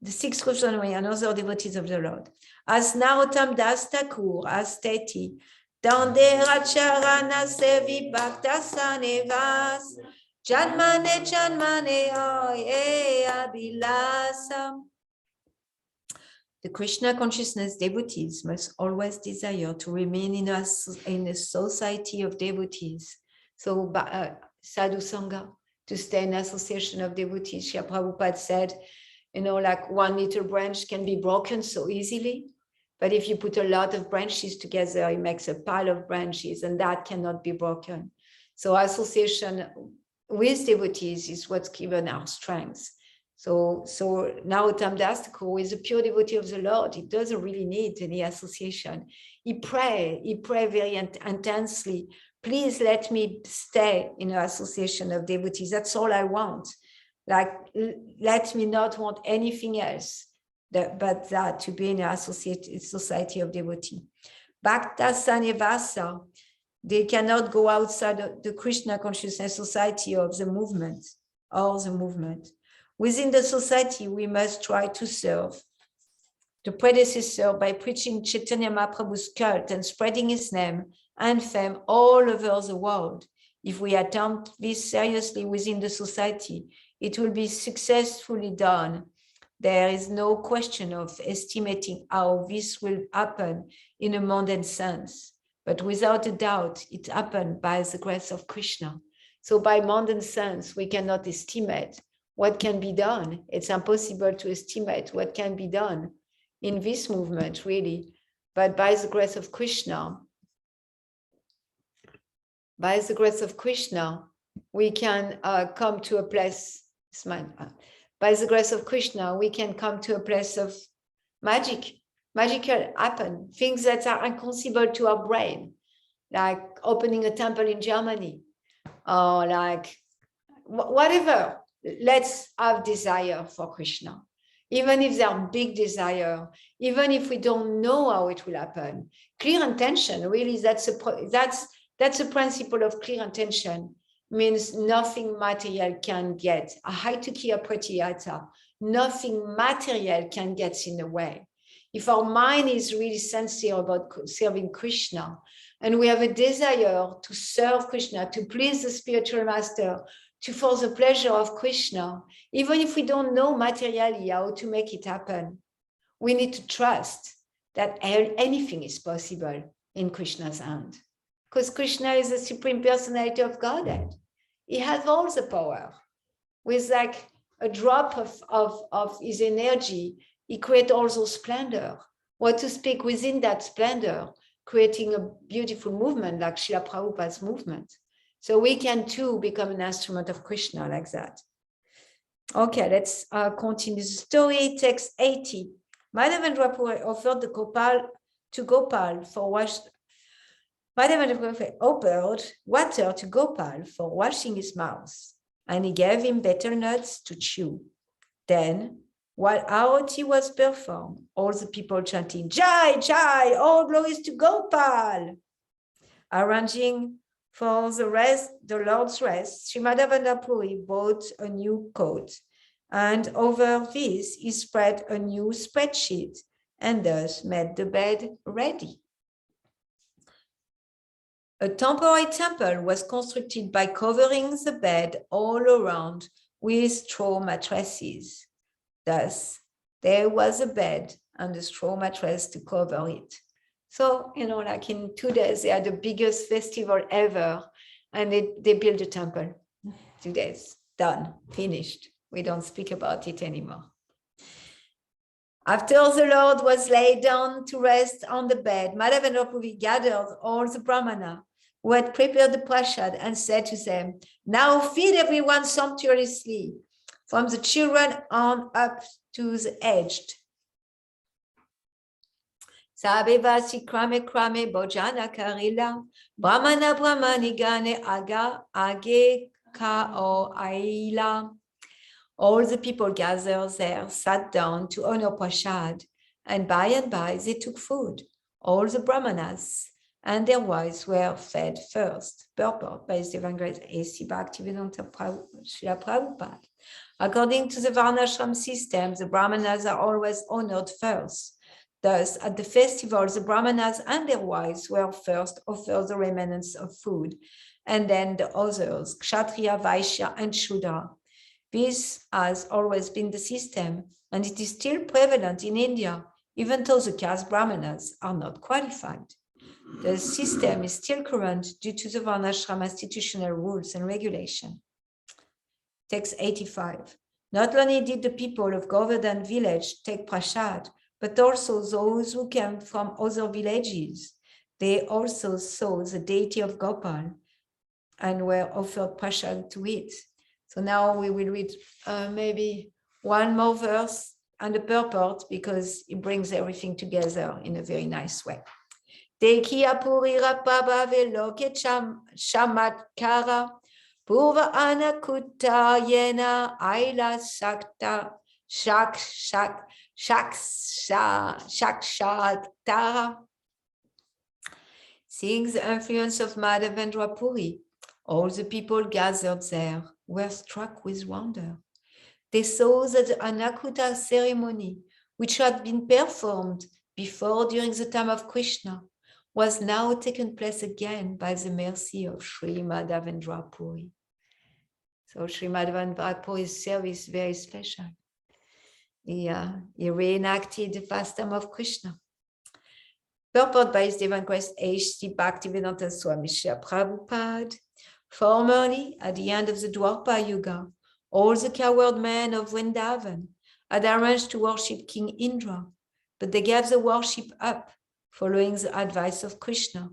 the 6 Goswami and other devotees of the Lord, as Narottam Das Thakur, as Teti, Dandera Charana Sevi Bhakta Sanevas, Janmane Oye Abhilasam. The Krishna consciousness devotees must always desire to remain in a society of devotees. So sadhu sangha, to stay in association of devotees. Srila Prabhupada said, like one little branch can be broken so easily, but if you put a lot of branches together, it makes a pile of branches, and that cannot be broken. So association with devotees is what's given our strength. So Narottam Das Thakur is a pure devotee of the Lord. He doesn't really need any association. He pray very intensely. Please let me stay in an association of devotees. That's all I want. Like, let me not want anything else but that, to be in an associated society of devotee. Bhakta Sanevasa, they cannot go outside of the Krishna consciousness society of the movement or the movement. Within the society, we must try to serve the predecessor by preaching Chaitanya Mahaprabhu's cult and spreading his name and fame all over the world. If we attempt this seriously within the society, it will be successfully done. There is no question of estimating how this will happen in a mundane sense, but without a doubt, it happened by the grace of Krishna. So by mundane sense, we cannot estimate what can be done. It's impossible to estimate what can be done in this movement, really. But by the grace of Krishna, we can come to a place. By the grace of Krishna, we can come to a place of magic. Magical happen, things that are inconceivable to our brain, like opening a temple in Germany, or like whatever. Let's have desire for Krishna, even if they are big desire, even if we don't know how it will happen. Clear intention, really, that's a principle of clear intention. Means nothing material can get. Ahaitukiya pratiyata, nothing material can get in the way. If our mind is really sincere about serving Krishna, and we have a desire to serve Krishna, to please the spiritual master, for the pleasure of Krishna, even if we don't know materially how to make it happen, we need to trust that anything is possible in Krishna's hand. Because Krishna is the Supreme Personality of Godhead. He has all the power. With like a drop of his energy, he creates all those splendor. What to speak within that splendor, creating a beautiful movement like Srila Prabhupada's movement. So we can too become an instrument of Krishna like that. Okay, let's continue the story. Text 80. Madhavendra offered the Gopal to Gopal for wash. Madhavendra offered water to Gopal for washing his mouth, and he gave him betel nuts to chew. Then While arati was performed, all the people chanting, Jai, Jai, all glories to Gopal. Arranging for the Lord's rest, Sri Madhavendra Puri bought a new coat, and over this he spread a new spreadsheet, and thus made the bed ready. A temporary temple was constructed by covering the bed all around with straw mattresses. Thus, there was a bed and a straw mattress to cover it. So, like in 2 days, they had the biggest festival ever, and they built a temple. 2 days, done, finished. We don't speak about it anymore. After the Lord was laid down to rest on the bed, Madhavendra Puri gathered all the Brahmana who had prepared the prasad and said to them, now feed everyone sumptuously, from the children on up to the aged. Sabevasi krame krame bojana karila, Brahmana brahmani gane aga age kao aila. All the people gathered there, sat down to honor prasad, and by they took food. All the brahmanas and their wives were fed first. Purport by His Divine Grace A.C. Bhaktivedanta Srila Prabhupada. According to the Varnashram system, the brahmanas are always honored first. Thus, at the festival, the brahmanas and their wives were first offered the remnants of food, and then the others, Kshatriya, Vaishya, and Shudra. This has always been the system, and it is still prevalent in India, even though the caste brahmanas are not qualified. The system is still current due to the Varnashram institutional rules and regulation. Text 85. Not only did the people of Govardhan village take prasad, but also those who came from other villages. They also saw the deity of Gopal and were offered prasad to it. So now we will read maybe one more verse and the purport, because it brings everything together in a very nice way. Tekiya puri rapaba veloke chamatkara purva anakuta yena aila sakta shakshaktara. Seeing the influence of Madhavendra Puri, all the people gathered there were struck with wonder. They saw that the Anakuta ceremony, which had been performed before during the time of Krishna, was now taken place again by the mercy of Sri Madhavendra Puri. So Sri Madhavendra Puri's service is very special. He reenacted the pastime of Krishna. Purport by His Divine Grace H.C. Bhaktivedanta Swami Srila Prabhupada. Formerly, at the end of the Dwapara Yuga, all the cowherd men of Vrindavan had arranged to worship King Indra, but they gave the worship up, following the advice of Krishna.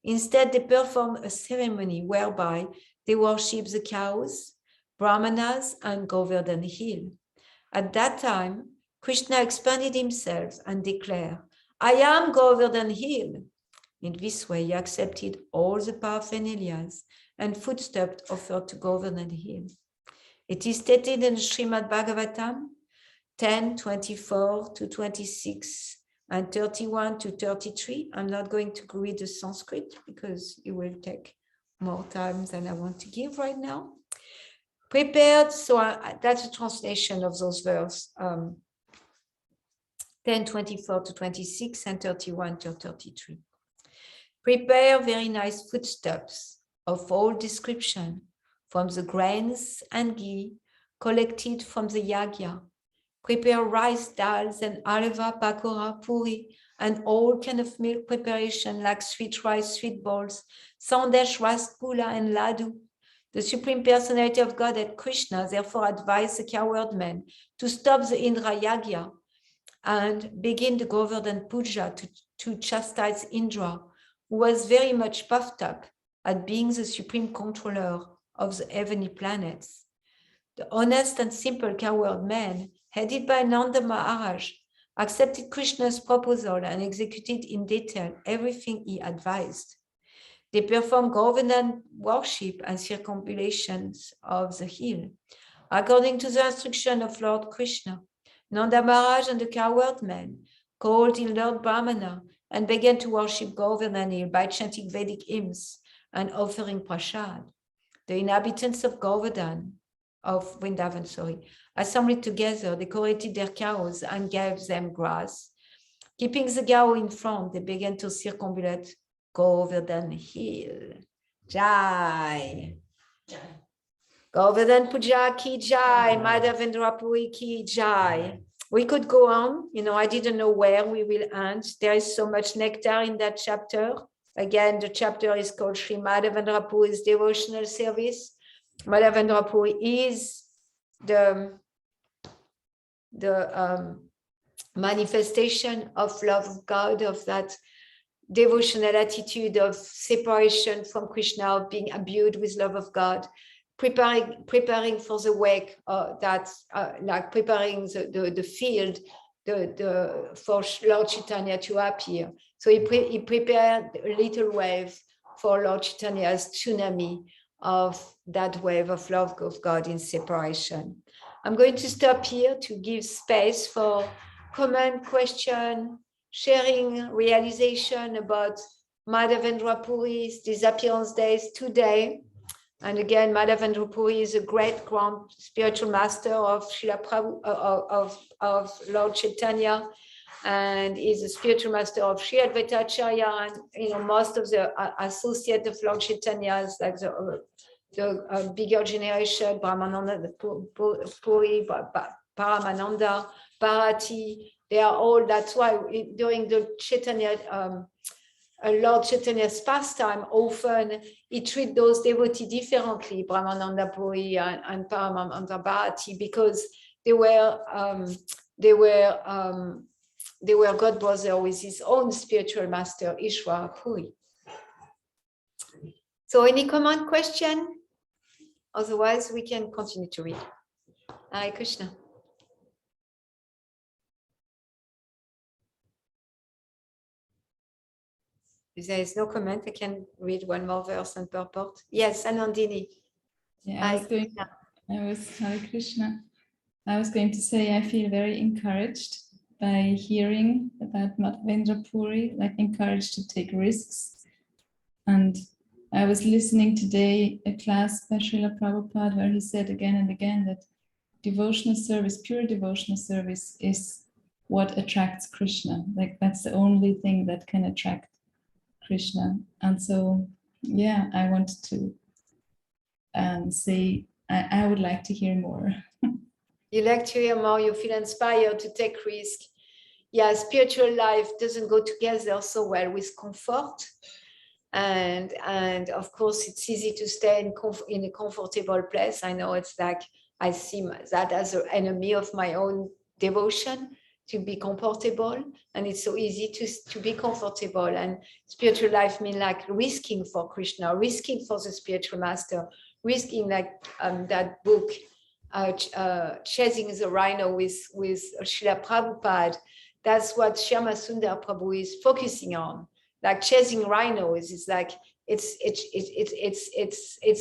Instead, they performed a ceremony whereby they worshipped the cows, Brahmanas, and Govardhan Hill. At that time, Krishna expanded himself and declared, I am Govardhan Hill. In this way, he accepted all the paraphernalias and foodstuffs offered to Govardhan Hill. It is stated in Srimad Bhagavatam 10:24-26 and 31-33. I'm not going to read the Sanskrit because it will take more time than I want to give right now. Prepared, so that's a translation of those verses, 10:24-26 and 31-33. Prepare very nice foodstuffs of all description from the grains and ghee collected from the yagya. Prepare rice, dals, and alva, pakora, puri, and all kind of milk preparation like sweet rice, sweet balls, sandesh, raspula, and ladu. The Supreme Personality of Godhead, Krishna, therefore advised the cowherd men to stop the Indra Yagya and begin the Govardhan Puja to chastise Indra, who was very much puffed up at being the supreme controller of the heavenly planets. The honest and simple cowherd men, headed by Nanda Maharaj, accepted Krishna's proposal and executed in detail everything he advised. They performed Govardhan worship and circumambulations of the hill. According to the instruction of Lord Krishna, Nanda Maharaj and the cowherd men called in Lord Brahmana and began to worship Govardhan by chanting Vedic hymns and offering prasad. The inhabitants of Vrindavan, assembled together, decorated their cows and gave them grass. Keeping the cow in front, they began to circumambulate Govardhan Hill. Jai. Govardhan Puja ki jai, Madhavendra Puri ki jai. We could go on, I didn't know where we will end. There is so much nectar in that chapter. Again, the chapter is called Sri Madhavendra Puri's devotional service. Madhavendra Puri is the manifestation of love of God, of that devotional attitude of separation from Krishna, of being imbued with love of God, preparing for the wake, like preparing the field for Lord Chaitanya to appear. So he prepared a little wave for Lord Chaitanya's tsunami of that wave of love of God in separation. I'm going to stop here to give space for comment, question, sharing realization about Madhavendra Puri's disappearance days today. And again, Madhavendra Puri is a great grand spiritual master of Srila Prabhu, of Lord Chaitanya, and is a spiritual master of Sri Advaita Acharya, and most of the associates of Lord Chaitanya, like the bigger generation, Brahmananda Puri, Paramananda, Bharati, they are all. That's why during the Chaitanya. Lord Chaitanya's pastime, often he treats those devotees differently, Brahmananda Puri and Paramananda Bharati, because they were god brother with his own spiritual master, Ishwara Puri. So any comment, question? Otherwise, we can continue to read. Hare Krishna. If there is no comment, I can read one more verse and purport. Yes, Anandini. Yeah, Hare Krishna. I was going to say I feel very encouraged by hearing about Madhavendra Puri, like encouraged to take risks. And I was listening today a class by Srila Prabhupada where he said again and again that devotional service, pure devotional service, is what attracts Krishna. Like that's the only thing that can attract Krishna. And so, yeah, I wanted to say I would like to hear more. You like to hear more, you feel inspired to take risk. Yeah, spiritual life doesn't go together so well with comfort. And of course, it's easy to stay in a comfortable place. I know it's like I see that as an enemy of my own devotion, to be comfortable. And it's so easy to be comfortable. And spiritual life means like risking for Krishna, risking for the spiritual master, risking like that book, Chasing the Rhino with Srila Prabhupada. That's what Shyama Sundar Prabhu is focusing on. Like chasing rhinos is like it's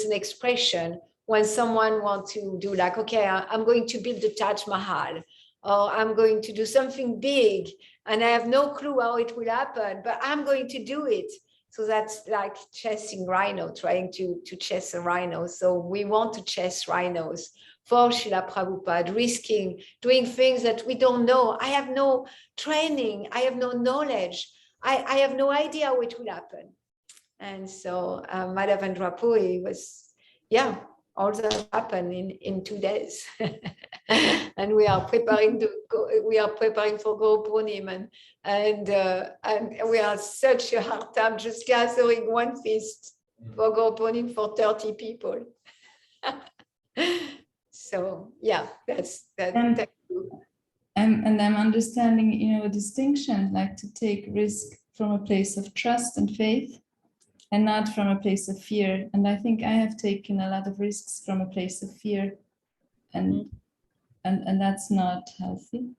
an expression when someone wants to do like, okay, I'm going to build the Taj Mahal, or I'm going to do something big and I have no clue how it will happen, but I'm going to do it. So that's like chasing rhino, trying to chase a rhino. So we want to chase rhinos for Srila Prabhupada, risking doing things that we don't know. I have no training, I have no knowledge. I have no idea what will happen. And so Madhavendra Puri was, all that happened in 2 days. And we are preparing for Guru Purnima, and we are such a hard time just gathering one feast for Guru Purnima for 30 people. So that's that. And I'm understanding, a distinction, like to take risk from a place of trust and faith and not from a place of fear. And I think I have taken a lot of risks from a place of fear, and that's not healthy.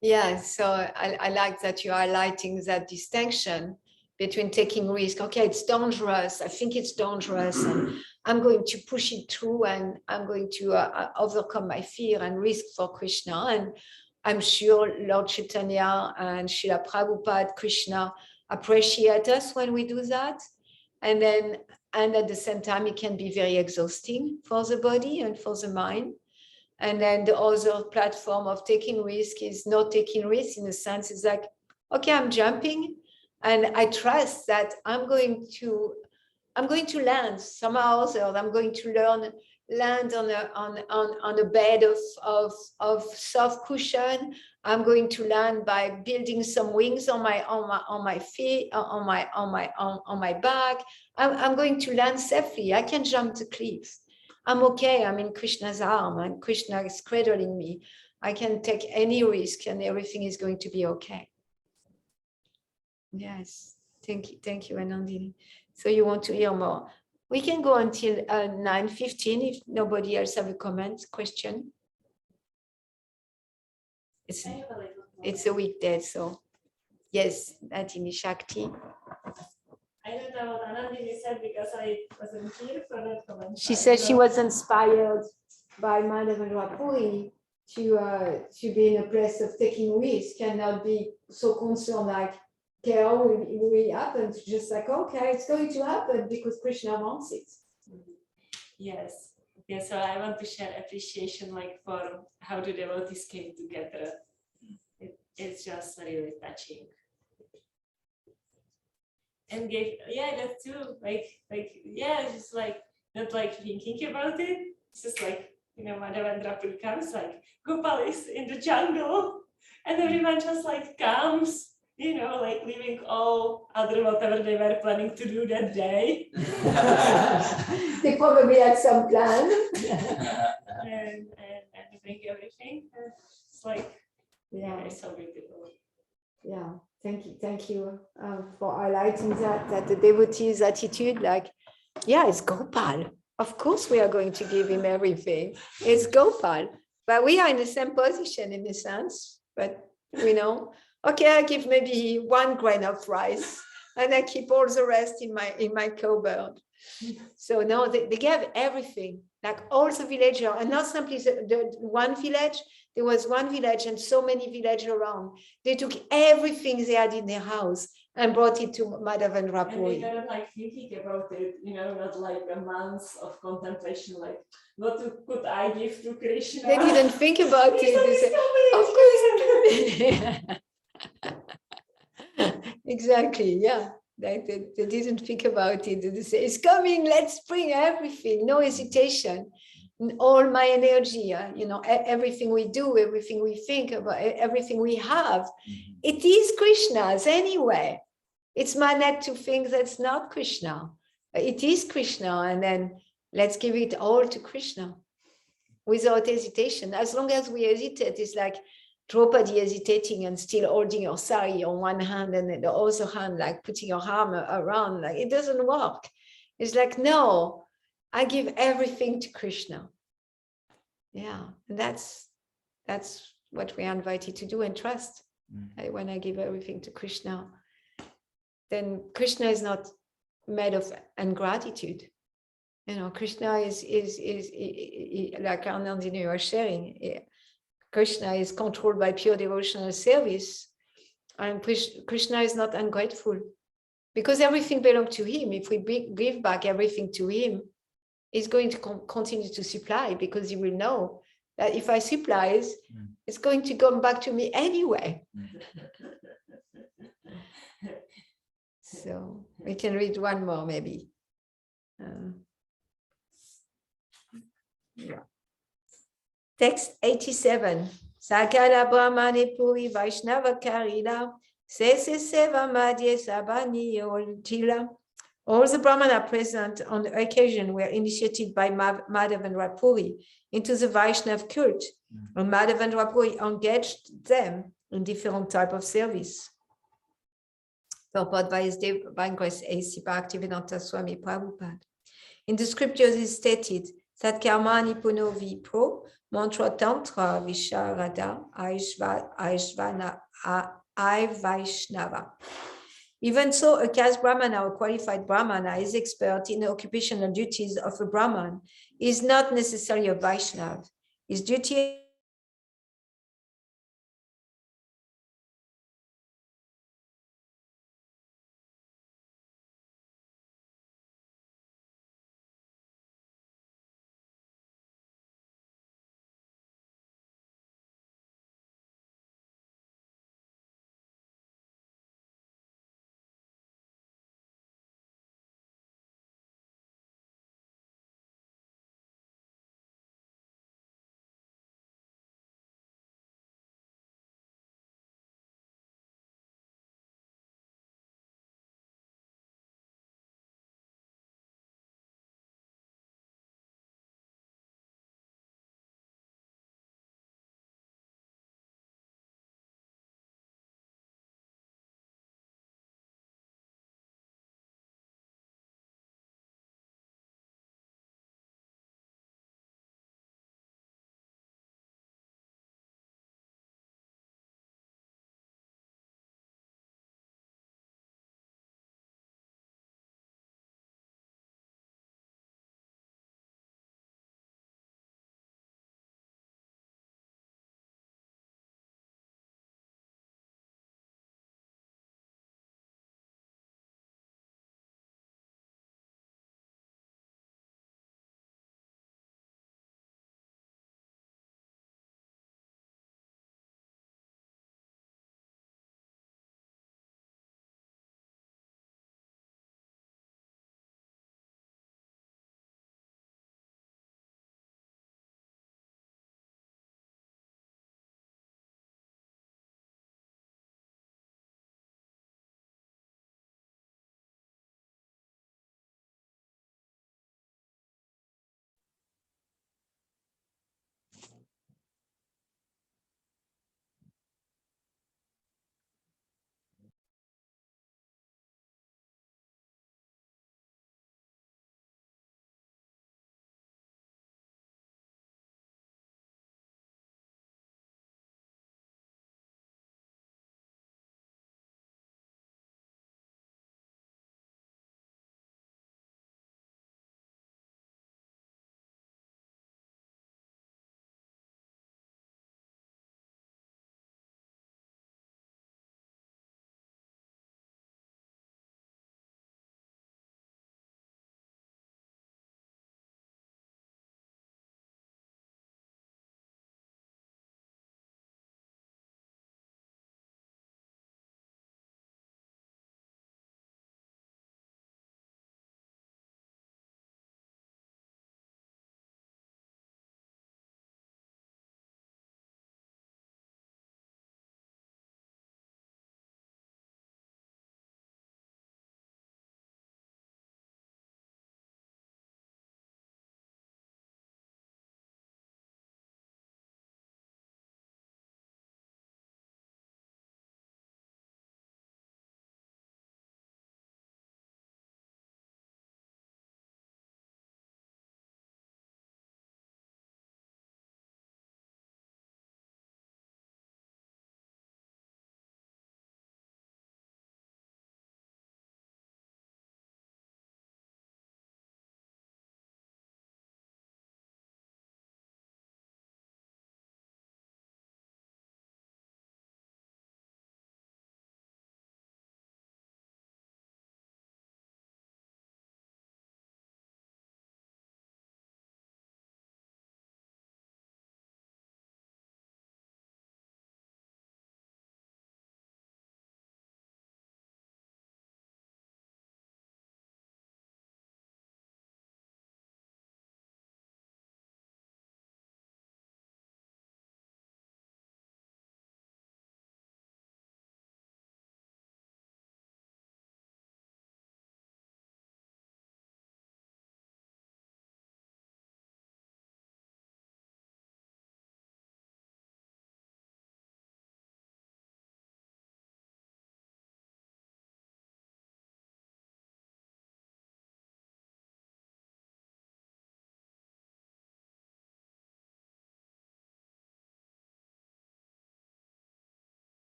Yeah, so I like that you're highlighting that distinction between taking risk. Okay, it's dangerous. I think it's dangerous. And I'm going to push it through and I'm going to overcome my fear and risk for Krishna. And I'm sure Lord Chaitanya and Srila Prabhupada, Krishna appreciate us when we do that. And at the same time, it can be very exhausting for the body and for the mind. And then the other platform of taking risk is not taking risk, in a sense. It's like, okay, I'm jumping and I trust that I'm going to land somehow or other. I'm going to land on a bed of soft cushion. I'm going to land by building some wings on my feet, on my back. I'm going to land safely. I can jump the cliff. I'm okay. I'm in Krishna's arm and Krishna is cradling me. I can take any risk and everything is going to be okay. Yes, thank you, Anandini. So you want to hear more? We can go until 9:15 if nobody else have a comment, question. It's a weekday, so yes, Natini Shakti. I don't know what Anandini said because I wasn't here for that comment. She said she was inspired by Madhavendra Puri to be in a place of taking risk and not be so concerned like, okay, oh, will happen. Just like, okay, it's going to happen because Krishna wants it. Yes. Yeah, so I want to share appreciation like for how the devotees came together. It's just really touching. And gave, yeah, that too. Like, yeah, just like not like thinking about it. It's just like, Madhavendra Puri comes, like Gopal is in the jungle, and everyone just like comes, like leaving all other whatever they were planning to do that day. They probably had some plan. and bring everything. It's like, yeah, it's so beautiful. Yeah. Thank you for highlighting that the devotee's attitude, like, yeah, it's Gopal. Of course we are going to give him everything. It's Gopal. But we are in the same position in a sense. But, okay, I give maybe 1 grain of rice and I keep all the rest in my cupboard. So no, they gave everything, like all the villagers, and not simply the one village. There was one village and so many villages around. They took everything they had in their house and brought it to Madhavendra Puri. And they weren't like thinking about it, not like a month of contemplation, like what could I give to Krishna? They didn't think about it. They said, of course. Exactly, yeah. They didn't think about it. They say, it's coming, let's bring everything, no hesitation. All my energy, everything we do, everything we think about, everything we have, it is Krishna's anyway. It's manat to think that's not Krishna. It is Krishna, and then let's give it all to Krishna without hesitation. As long as we hesitate, it's like Draupadi hesitating and still holding her sari on one hand and then the other hand, like putting her arm around, like it doesn't work. It's like, no, I give everything to Krishna. Yeah, and that's what we are invited to do and trust. When I give everything to Krishna, then Krishna is not made of ingratitude. Krishna is like Anandini was sharing. Krishna is controlled by pure devotional service, and Krishna is not ungrateful because everything belongs to him. If we give back everything to him, he's going to continue to supply, because he will know that if I supply, it's going to come back to me anyway. So we can read one more maybe. Yeah. Text 87. Sakala Brahmane Puri Vaishnava Karila Sese Seva Madhye Sabani Yoltila. All the Brahmana present on the occasion were initiated by Madhavendra Puri into the Vaishnava cult, and Madhavendra Puri engaged them in different type of service. Purport by His Divine Grace A.C. Bhaktivedanta Swami Prabhupada. In the scriptures is stated, Sat Karmani Puno Vipro, Mantra Tantra Visharada Aivashnava. Even so, a caste Brahmana or qualified Brahmana is expert in the occupational duties of a Brahman, is not necessarily a Vaishnav. His duty